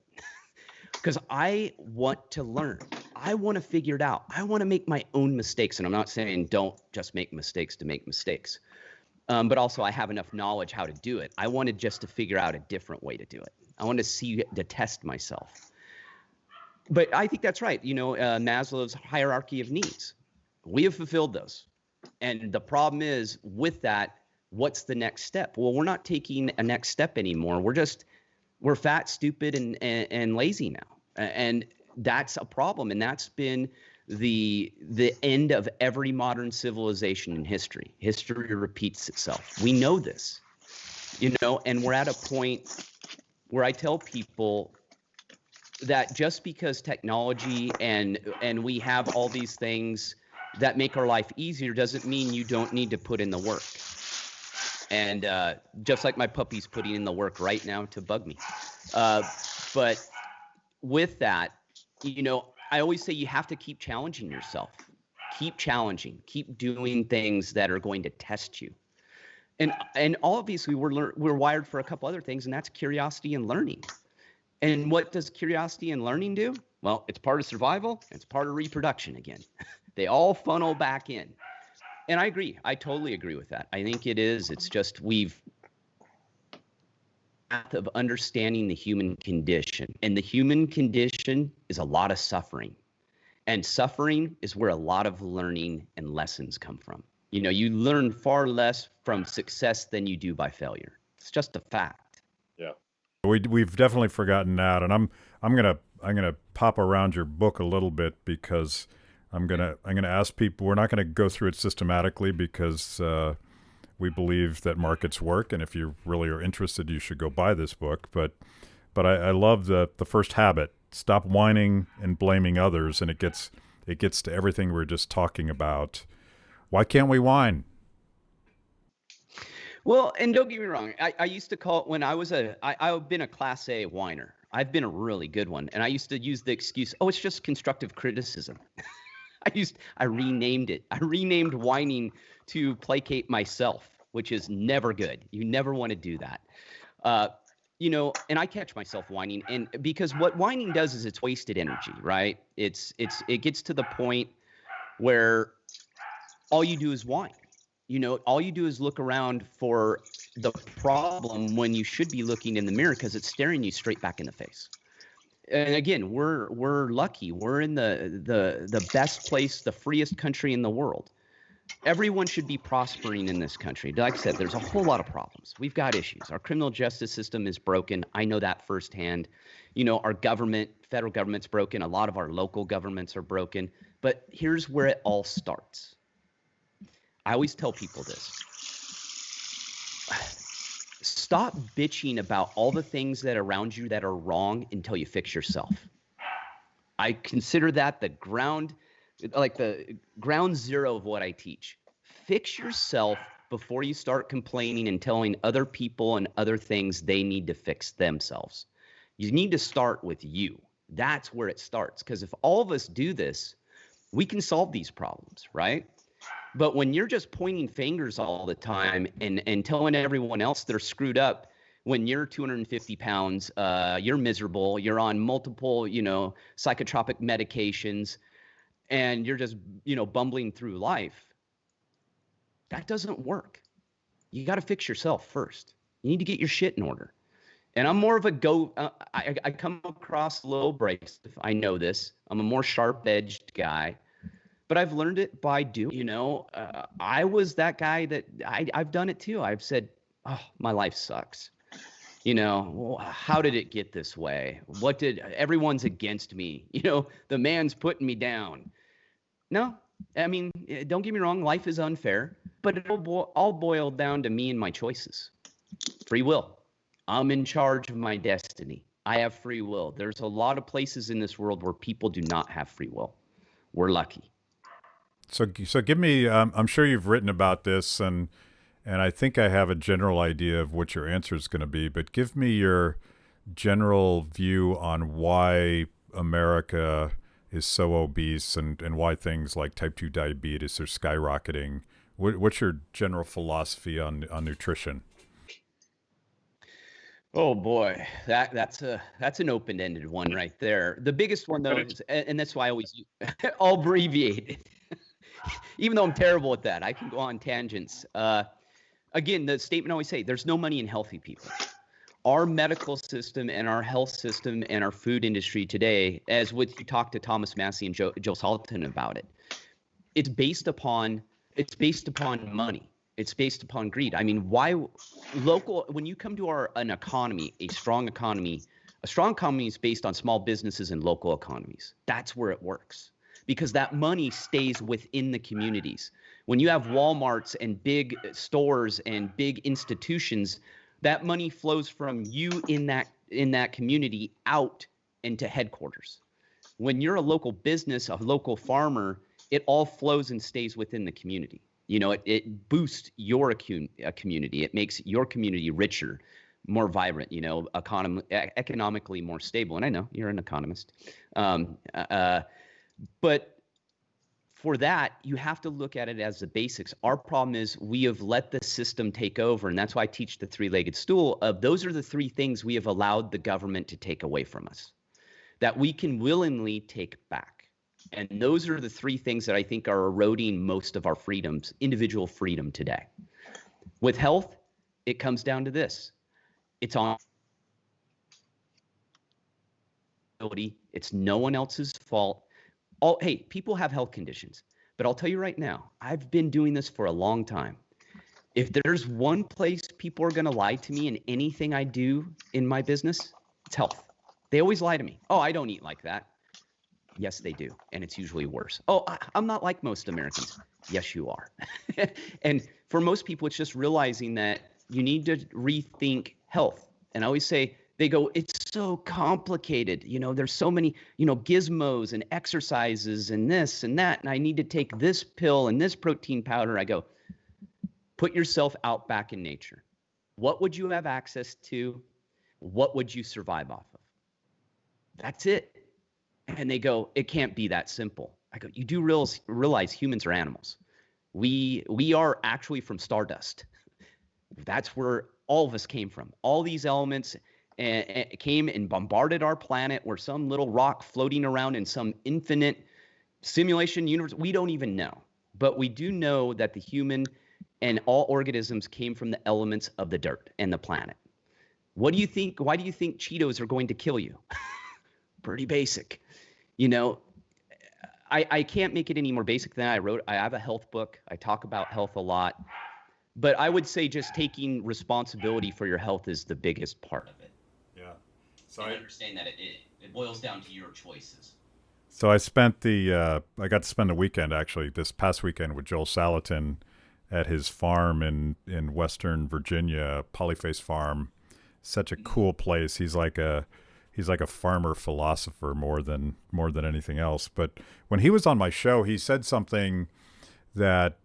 because I want to learn. I want to figure it out. I want to make my own mistakes. And I'm not saying don't just make mistakes to make mistakes. But also I have enough knowledge how to do it. I wanted just to figure out a different way to do it. I want to test myself. But I think that's right. Maslow's hierarchy of needs. We have fulfilled those. And the problem is with that, what's the next step? Well, we're not taking a next step anymore. We're fat, stupid, and lazy now. And that's a problem. And that's been the end of every modern civilization in history. History repeats itself. We know this, and we're at a point where I tell people that just because technology and we have all these things that make our life easier doesn't mean you don't need to put in the work. And just like my puppy's putting in the work right now to bug me. But with that, I always say you have to keep challenging yourself. Keep challenging. Keep doing things that are going to test you. And obviously we're wired for a couple other things, and that's curiosity and learning. And what does curiosity and learning do? Well, it's part of survival. And it's part of reproduction again. They all funnel back in. And I agree. I totally agree with that. I think it is. It's just path of understanding the human condition. And the human condition is a lot of suffering. And suffering is where a lot of learning and lessons come from. You learn far less from success than you do by failure. It's just a fact. Yeah. We've definitely forgotten that, and I'm gonna pop around your book a little bit, because I'm gonna ask people. We're not gonna go through it systematically, because we believe that markets work, and if you really are interested, you should go buy this book. But I love the first habit: stop whining and blaming others, and it gets to everything we're just talking about. Why can't we whine? Well, and don't get me wrong. I used to call it when I've been a Class A whiner. I've been a really good one. And I used to use the excuse, oh, it's just constructive criticism. I renamed it. I renamed whining to placate myself, which is never good. You never want to do that. and I catch myself whining, and because what whining does is it's wasted energy, right? It gets to the point where all you do is whine. All you do is look around for the problem when you should be looking in the mirror because it's staring you straight back in the face. And again, we're lucky. We're in the best place, the freest country in the world. Everyone should be prospering in this country. Like I said, there's a whole lot of problems. We've got issues. Our criminal justice system is broken. I know that firsthand. Our government, federal government's broken. A lot of our local governments are broken. But here's where it all starts. I always tell people this. Stop bitching about all the things that are around you that are wrong until you fix yourself. I consider that the ground zero of what I teach. Fix yourself before you start complaining and telling other people and other things they need to fix themselves. You need to start with you. That's where it starts. Because if all of us do this, we can solve these problems, right? But when you're just pointing fingers all the time and telling everyone else they're screwed up, when you're 250 pounds, you're miserable, you're on multiple, psychotropic medications, and you're just, bumbling through life, that doesn't work. You got to fix yourself first. You need to get your shit in order. And I'm more of a I come across a little abrasive. I know this. I'm a more sharp-edged guy. But I've learned it by doing, I was that guy that I've done it too. I've said, oh, my life sucks. How did it get this way? Everyone's against me. The man's putting me down. No, I mean, don't get me wrong. Life is unfair, but it all boiled down to me and my choices. Free will. I'm in charge of my destiny. I have free will. There's a lot of places in this world where people do not have free will. We're lucky. So give me, I'm sure you've written about this, and I think I have a general idea of what your answer is going to be, but give me your general view on why America is so obese and why things like type 2 diabetes are skyrocketing. What's your general philosophy on nutrition? Oh boy, that's an open-ended one right there. The biggest one though, and that's why I always I'll abbreviate it. Even though I'm terrible at that, I can go on tangents. Again, the statement I always say, there's no money in healthy people. Our medical system and our health system and our food industry today, as you talk to Thomas Massey and Joe Sullivan about it, it's based upon money. It's based upon greed. I mean, when you come to an economy, a strong economy is based on small businesses and local economies. That's where it works. Because that money stays within the communities. When you have Walmarts and big stores and big institutions, that money flows from you in that community out into headquarters. When you're a local business, a local farmer, it all flows and stays within the community. It boosts your community. It makes your community richer, more vibrant, economically more stable. And I know you're an economist. But for that, you have to look at it as the basics. Our problem is we have let the system take over, and that's why I teach the three-legged stool of those are the three things we have allowed the government to take away from us that we can willingly take back. And those are the three things that I think are eroding most of our freedoms, individual freedom today. With health, it comes down to this. It's no one else's fault. Hey, people have health conditions, but I'll tell you right now, I've been doing this for a long time. If there's one place people are going to lie to me in anything I do in my business, it's health. They always lie to me. Oh, I don't eat like that. Yes, they do. And it's usually worse. Oh, I'm not like most Americans. Yes, you are. And for most people, it's just realizing that you need to rethink health. And I always say, they go, it's so complicated. There's so many, gizmos and exercises and this and that. And I need to take this pill and this protein powder. I go, put yourself out back in nature. What would you have access to? What would you survive off of? That's it. And they go, it can't be that simple. I go, you do realize humans are animals. We are actually from stardust. That's where all of us came from. All these elements. and came and bombarded our planet. We're some little rock floating around in some infinite simulation universe. We don't even know. But we do know that the human and all organisms came from the elements of the dirt and the planet. What do you think? Why do you think Cheetos are going to kill you? Pretty basic. You know, I can't make it any more basic than I have a health book. I talk about health a lot. But I would say just taking responsibility for your health is the biggest part of it. Yeah. So I understand that it boils down to your choices. So I spent I got to spend a weekend actually this past weekend with Joel Salatin at his farm in Western Virginia, Polyface Farm. Such a cool place. He's like a farmer philosopher more than anything else. But when he was on my show, he said something that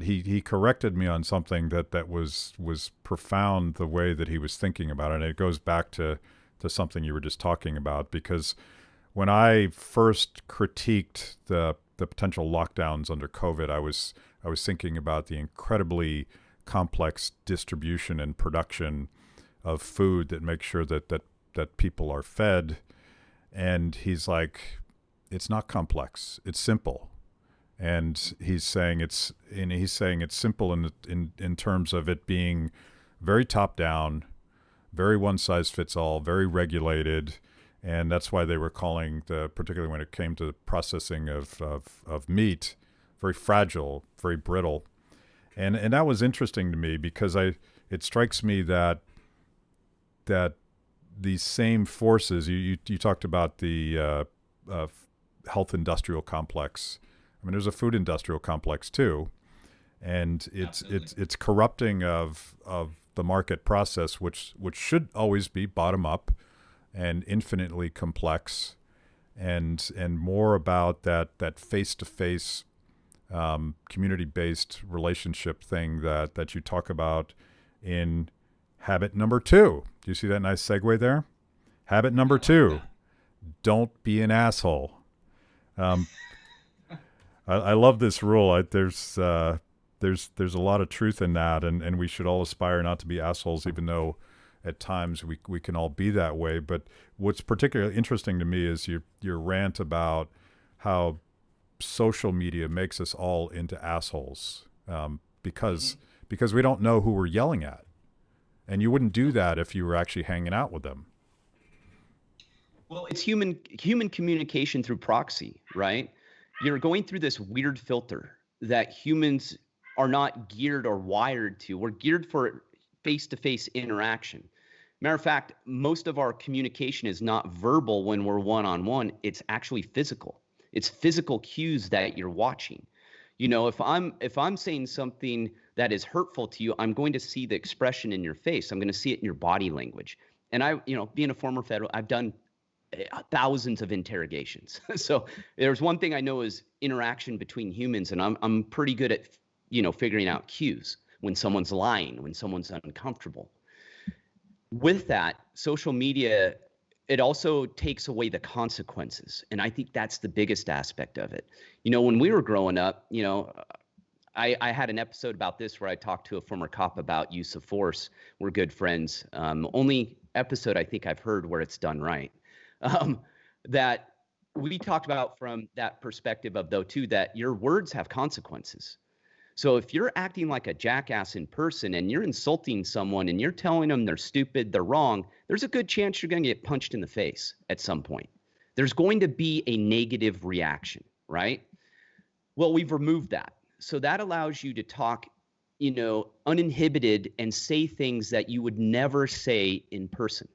he corrected me on something that was profound, the way that he was thinking about it. And it goes back to something you were just talking about, because when I first critiqued the potential lockdowns under COVID, I was thinking about the incredibly complex distribution and production of food that makes sure that people are fed. And he's like, it's not complex, it's simple. And he's saying it's simple in terms of it being very top down, very one size fits all, very regulated. And that's why they were calling particularly when it came to the processing of meat, very fragile, very brittle. And that was interesting to me, because it strikes me that these same forces, you talked about the health industrial complex. I mean, there's a food industrial complex too, and it's corrupting of the market process, which should always be bottom up and infinitely complex, and more about that face-to-face community-based relationship thing that you talk about in habit number 2. Do you see that nice segue there? Habit number 2, don't be an asshole. I love this rule. There's a lot of truth in that, and we should all aspire not to be assholes, even though at times we can all be that way. But what's particularly interesting to me is your rant about how social media makes us all into assholes, because we don't know who we're yelling at. And you wouldn't do that if you were actually hanging out with them. Well, it's human communication through proxy, right? You're going through this weird filter that humans are not geared or wired to. We're geared for face-to-face interaction. Matter of fact, most of our communication is not verbal when we're one-on-one. It's actually physical. It's physical cues that you're watching. You know, if I'm saying something that is hurtful to you, I'm going to see the expression in your face. I'm going to see it in your body language. And being a former federal, I've done thousands of interrogations. So there's one thing I know is interaction between humans, and I'm pretty good at, figuring out cues when someone's lying, when someone's uncomfortable. With that, social media, it also takes away the consequences. And I think that's the biggest aspect of it. When we were growing up, I had an episode about this where I talked to a former cop about use of force. We're good friends. Only episode I think I've heard where it's done right. That we talked about from that perspective of, though, too, that your words have consequences. So if you're acting like a jackass in person and you're insulting someone and you're telling them they're stupid, they're wrong, there's a good chance you're going to get punched in the face at some point. There's going to be a negative reaction, right? Well, we've removed that. So that allows you to talk, uninhibited and say things that you would never say in person.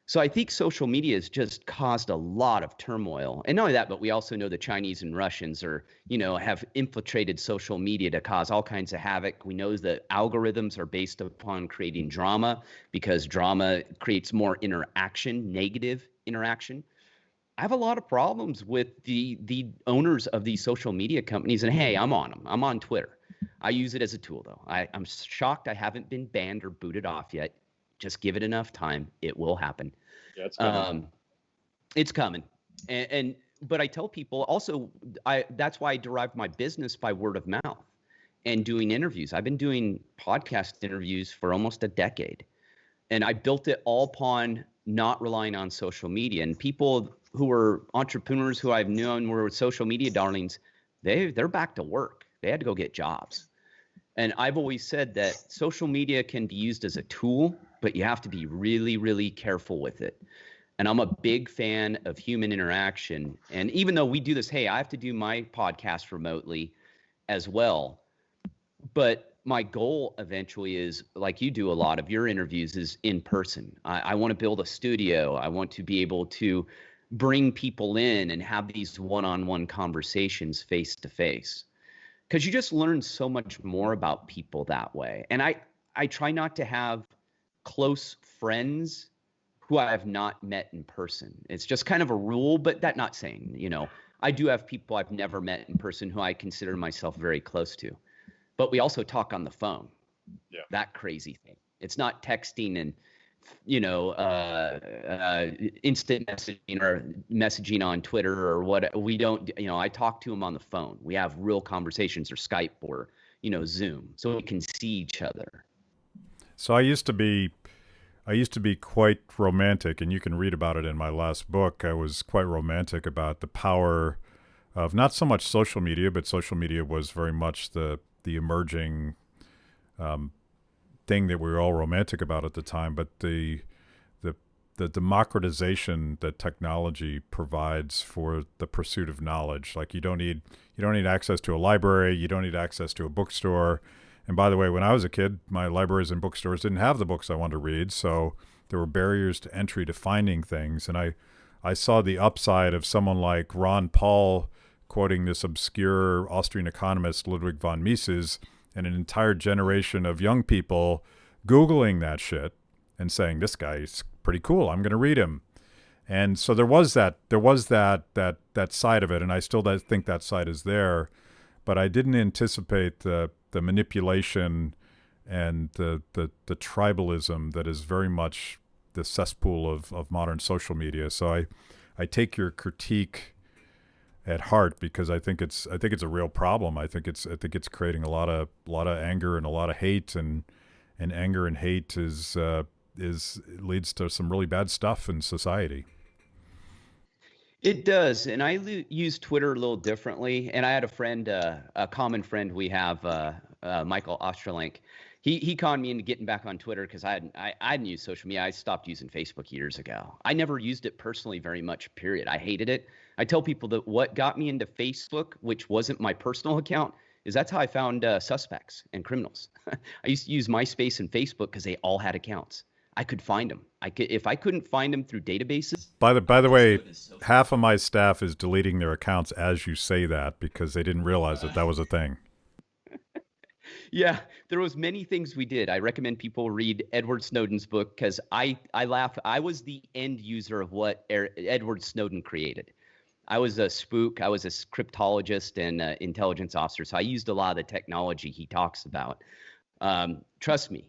So I think social media has just caused a lot of turmoil. And not only that, but we also know the Chinese and Russians have infiltrated social media to cause all kinds of havoc. We know that algorithms are based upon creating drama, because drama creates more interaction, negative interaction. I have a lot of problems with the owners of these social media companies. And hey, I'm on them. I'm on Twitter. I use it as a tool, though. I'm shocked I haven't been banned or booted off yet. Just give it enough time. It will happen. Yeah, it's coming. It's coming. But I tell people also, that's why I derived my business by word of mouth and doing interviews. I've been doing podcast interviews for almost a decade. And I built it all upon not relying on social media. And people who were entrepreneurs who I've known were social media darlings, they're back to work. They had to go get jobs. And I've always said that social media can be used as a tool, but you have to be really, really careful with it. And I'm a big fan of human interaction. And even though we do this, hey, I have to do my podcast remotely as well. But my goal eventually is, like you do a lot of your interviews, is in person. I want to build a studio. I want to be able to bring people in and have these one-on-one conversations face to face. Because you just learn so much more about people that way. And I try not to have close friends who I have not met in person. It's just kind of a rule, but that not saying, I do have people I've never met in person who I consider myself very close to. But we also talk on the phone. Yeah. That crazy thing. It's not texting and, instant messaging or messaging on Twitter or what. We don't, I talk to them on the phone. We have real conversations, or Skype, or, Zoom, so we can see each other. So I used to be quite romantic, and you can read about it in my last book. I was quite romantic about the power of not so much social media, but social media was very much the emerging thing that we were all romantic about at the time. But the democratization that technology provides for the pursuit of knowledge, like you don't need access to a library, you don't need access to a bookstore. And by the way, when I was a kid, my libraries and bookstores didn't have the books I wanted to read, so there were barriers to entry to finding things. And I saw the upside of someone like Ron Paul quoting this obscure Austrian economist, Ludwig von Mises, and an entire generation of young people Googling that shit and saying, this guy's pretty cool, I'm going to read him. And so there was that side of it, and I still think that side is there, but I didn't anticipate the manipulation and the tribalism that is very much the cesspool of modern social media. So I take your critique at heart, because I think it's a real problem. I think it's creating a lot of anger and a lot of hate, and anger and hate leads to some really bad stuff in society. It does, and I use Twitter a little differently. And I had a friend, a common friend we have, Michael Osterlink. He conned me into getting back on Twitter because I hadn't used social media. I stopped using Facebook years ago. I never used it personally very much, period. I hated it. I tell people that what got me into Facebook, which wasn't my personal account, is that's how I found suspects and criminals. I used to use MySpace and Facebook because they all had accounts. I could find them. If I couldn't find them through databases. By the way, half of my staff is deleting their accounts as you say that, because they didn't realize that was a thing. Yeah, there was many things we did. I recommend people read Edward Snowden's book, because I laugh. I was the end user of what Edward Snowden created. I was a spook. I was a cryptologist and intelligence officer, so I used a lot of the technology he talks about. Trust me,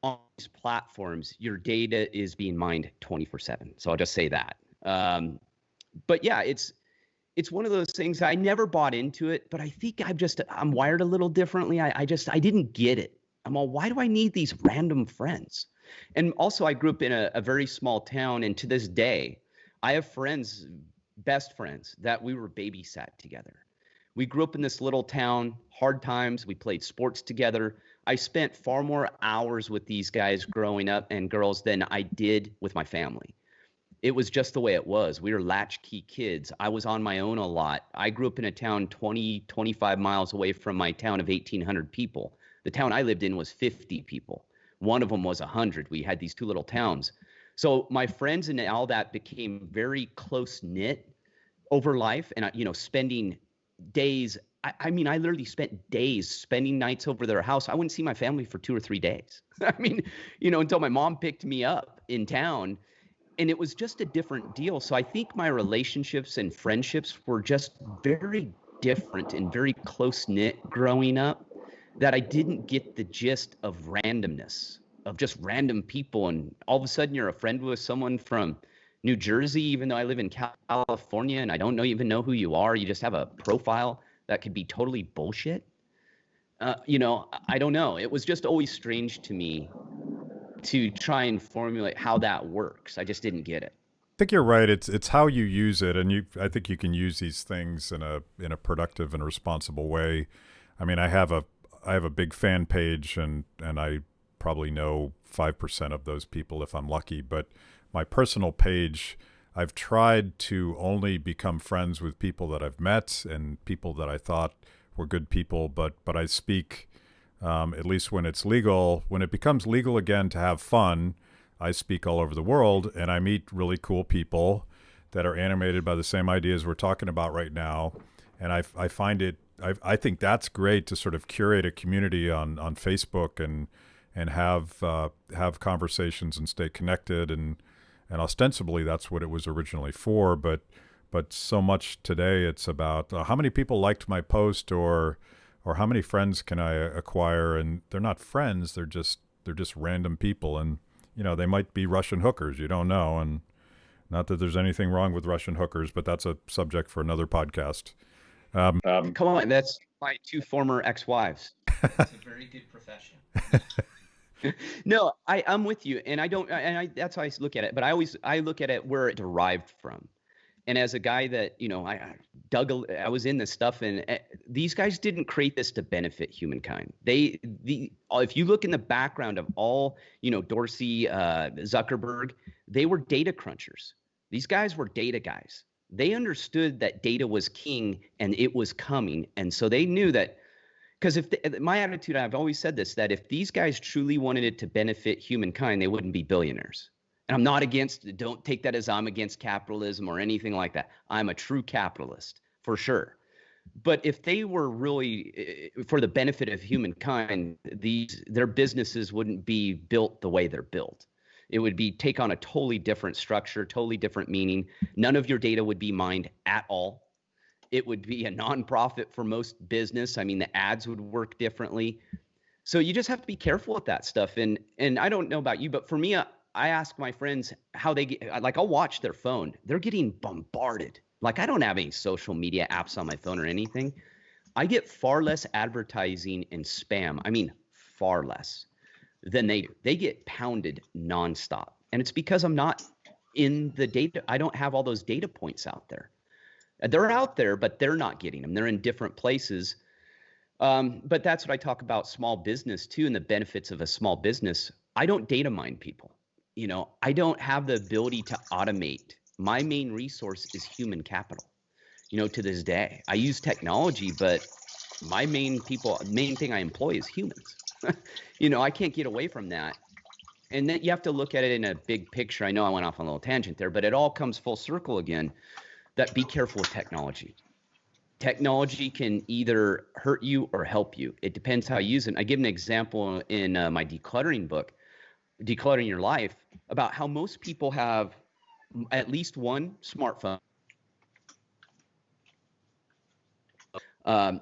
on these platforms, your data is being mined 24/7. So I'll just say that. But yeah, it's one of those things. I never bought into it, but I think I'm wired a little differently. I didn't get it. I'm all, why do I need these random friends? And also, I grew up in a very small town, and to this day, I have friends, best friends, that we were babysat together. We grew up in this little town, hard times. We played sports together. I spent far more hours with these guys growing up and girls than I did with my family. It was just the way it was. We were latchkey kids. I was on my own a lot. I grew up in a town 25 miles away from my town of 1,800 people. The town I lived in was 50 people. One of them was 100. We had these two little towns. So my friends and all that became very close-knit over life, and spending days. I literally spent days spending nights over their house. I wouldn't see my family for 2 or 3 days. Until my mom picked me up in town, and it was just a different deal. So I think my relationships and friendships were just very different and very close-knit growing up, that I didn't get the gist of randomness, of just random people. And all of a sudden you're a friend with someone from New Jersey, even though I live in California, and I don't even know who you are. You just have a profile that could be totally bullshit. I don't know. It was just always strange to me to try and formulate how that works. I just didn't get it. I think you're right. It's how you use it, and I think you can use these things in a productive and responsible way. I mean, I have a big fan page, and I probably know 5% of those people if I'm lucky. But my personal page, I've tried to only become friends with people that I've met and people that I thought were good people. But I speak, at least when it's legal, when it becomes legal again to have fun, I speak all over the world, and I meet really cool people that are animated by the same ideas we're talking about right now. And I find it, I think that's great to sort of curate a community on Facebook and have conversations and stay connected. And ostensibly that's what it was originally for. But so much today it's about how many people liked my post or how many friends can I acquire? And they're not friends. They're just random people. And, you know, they might be Russian hookers. You don't know. And not that there's anything wrong with Russian hookers, but that's a subject for another podcast. Come on. That's my 2 former ex-wives. It's a very good profession. No, I'm with you. And that's how I look at it. But I look at it where it derived from. And as a guy that, you know, I was in this stuff, and these guys didn't create this to benefit humankind. If you look in the background of all, you know, Dorsey, Zuckerberg, they were data crunchers. These guys were data guys. They understood that data was king and it was coming. And so they knew that, because my attitude, I've always said this, that if these guys truly wanted it to benefit humankind, they wouldn't be billionaires. And I'm not don't take that as I'm against capitalism or anything like that. I'm a true capitalist for sure. But if they were really for the benefit of humankind, their businesses wouldn't be built the way they're built. It would take on a totally different structure, totally different meaning. None of your data would be mined at all. It would be a nonprofit for most business. I mean, the ads would work differently. So you just have to be careful with that stuff. And I don't know about you, but for me, I ask my friends how they get, like, I'll watch their phone. They're getting bombarded. Like, I don't have any social media apps on my phone or anything. I get far less advertising and spam. I mean, far less than they do. They get pounded nonstop. And it's because I'm not in the data. I don't have all those data points out there. They're out there, but they're not getting them. They're in different places. But that's what I talk about small business too, and the benefits of a small business. I don't data mine people. You know, I don't have the ability to automate. My main resource is human capital. You know, to this day, I use technology, but my main thing I employ is humans. You know, I can't get away from that. And then you have to look at it in a big picture. I know I went off on a little tangent there, but it all comes full circle again, that be careful with technology. Technology can either hurt you or help you. It depends how you use it. I give an example in my decluttering book, Decluttering Your Life, about how most people have at least one smartphone.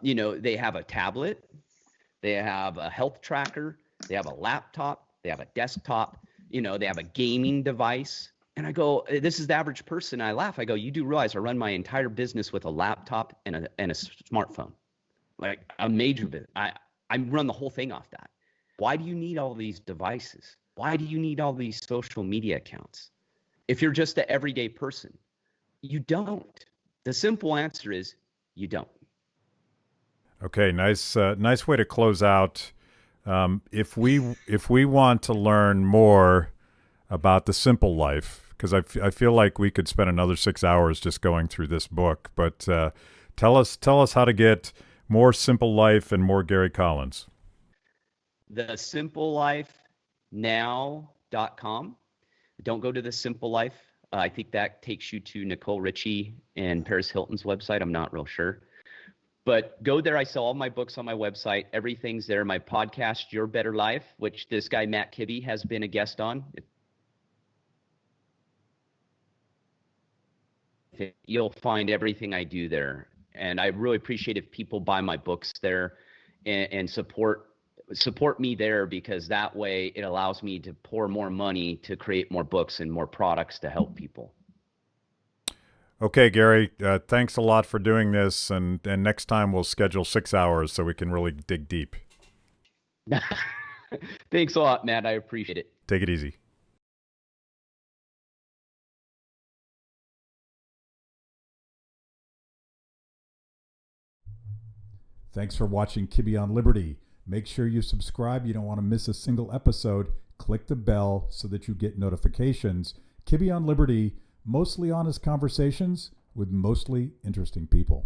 You know, they have a tablet, they have a health tracker, they have a laptop, they have a desktop, you know, they have a gaming device. And I go, this is the average person. I laugh. I go, you do realize I run my entire business with a laptop and a smartphone, like a major business. I run the whole thing off that. Why do you need all these devices? Why do you need all these social media accounts? If you're just an everyday person, you don't. The simple answer is you don't. Okay, nice way to close out. If we want to learn more about the simple life, because I feel like we could spend another 6 hours just going through this book, but tell us how to get more simple life and more Gary Collins. TheSimpleLifeNow.com. Don't go to The Simple Life. I think that takes you to Nicole Richie and Paris Hilton's website. I'm not real sure. But go there. I sell all my books on my website. Everything's there. My podcast, Your Better Life, which this guy, Matt Kibbe, has been a guest on. You'll find everything I do there. And I really appreciate if people buy my books there and support me there, because that way it allows me to pour more money to create more books and more products to help people. Okay, Gary, thanks a lot for doing this. And next time we'll schedule 6 hours so we can really dig deep. Thanks a lot, Matt. I appreciate it. Take it easy. Thanks for watching Kibbe on Liberty. Make sure you subscribe. You don't want to miss a single episode. Click the bell so that you get notifications. Kibbe on Liberty, mostly honest conversations with mostly interesting people.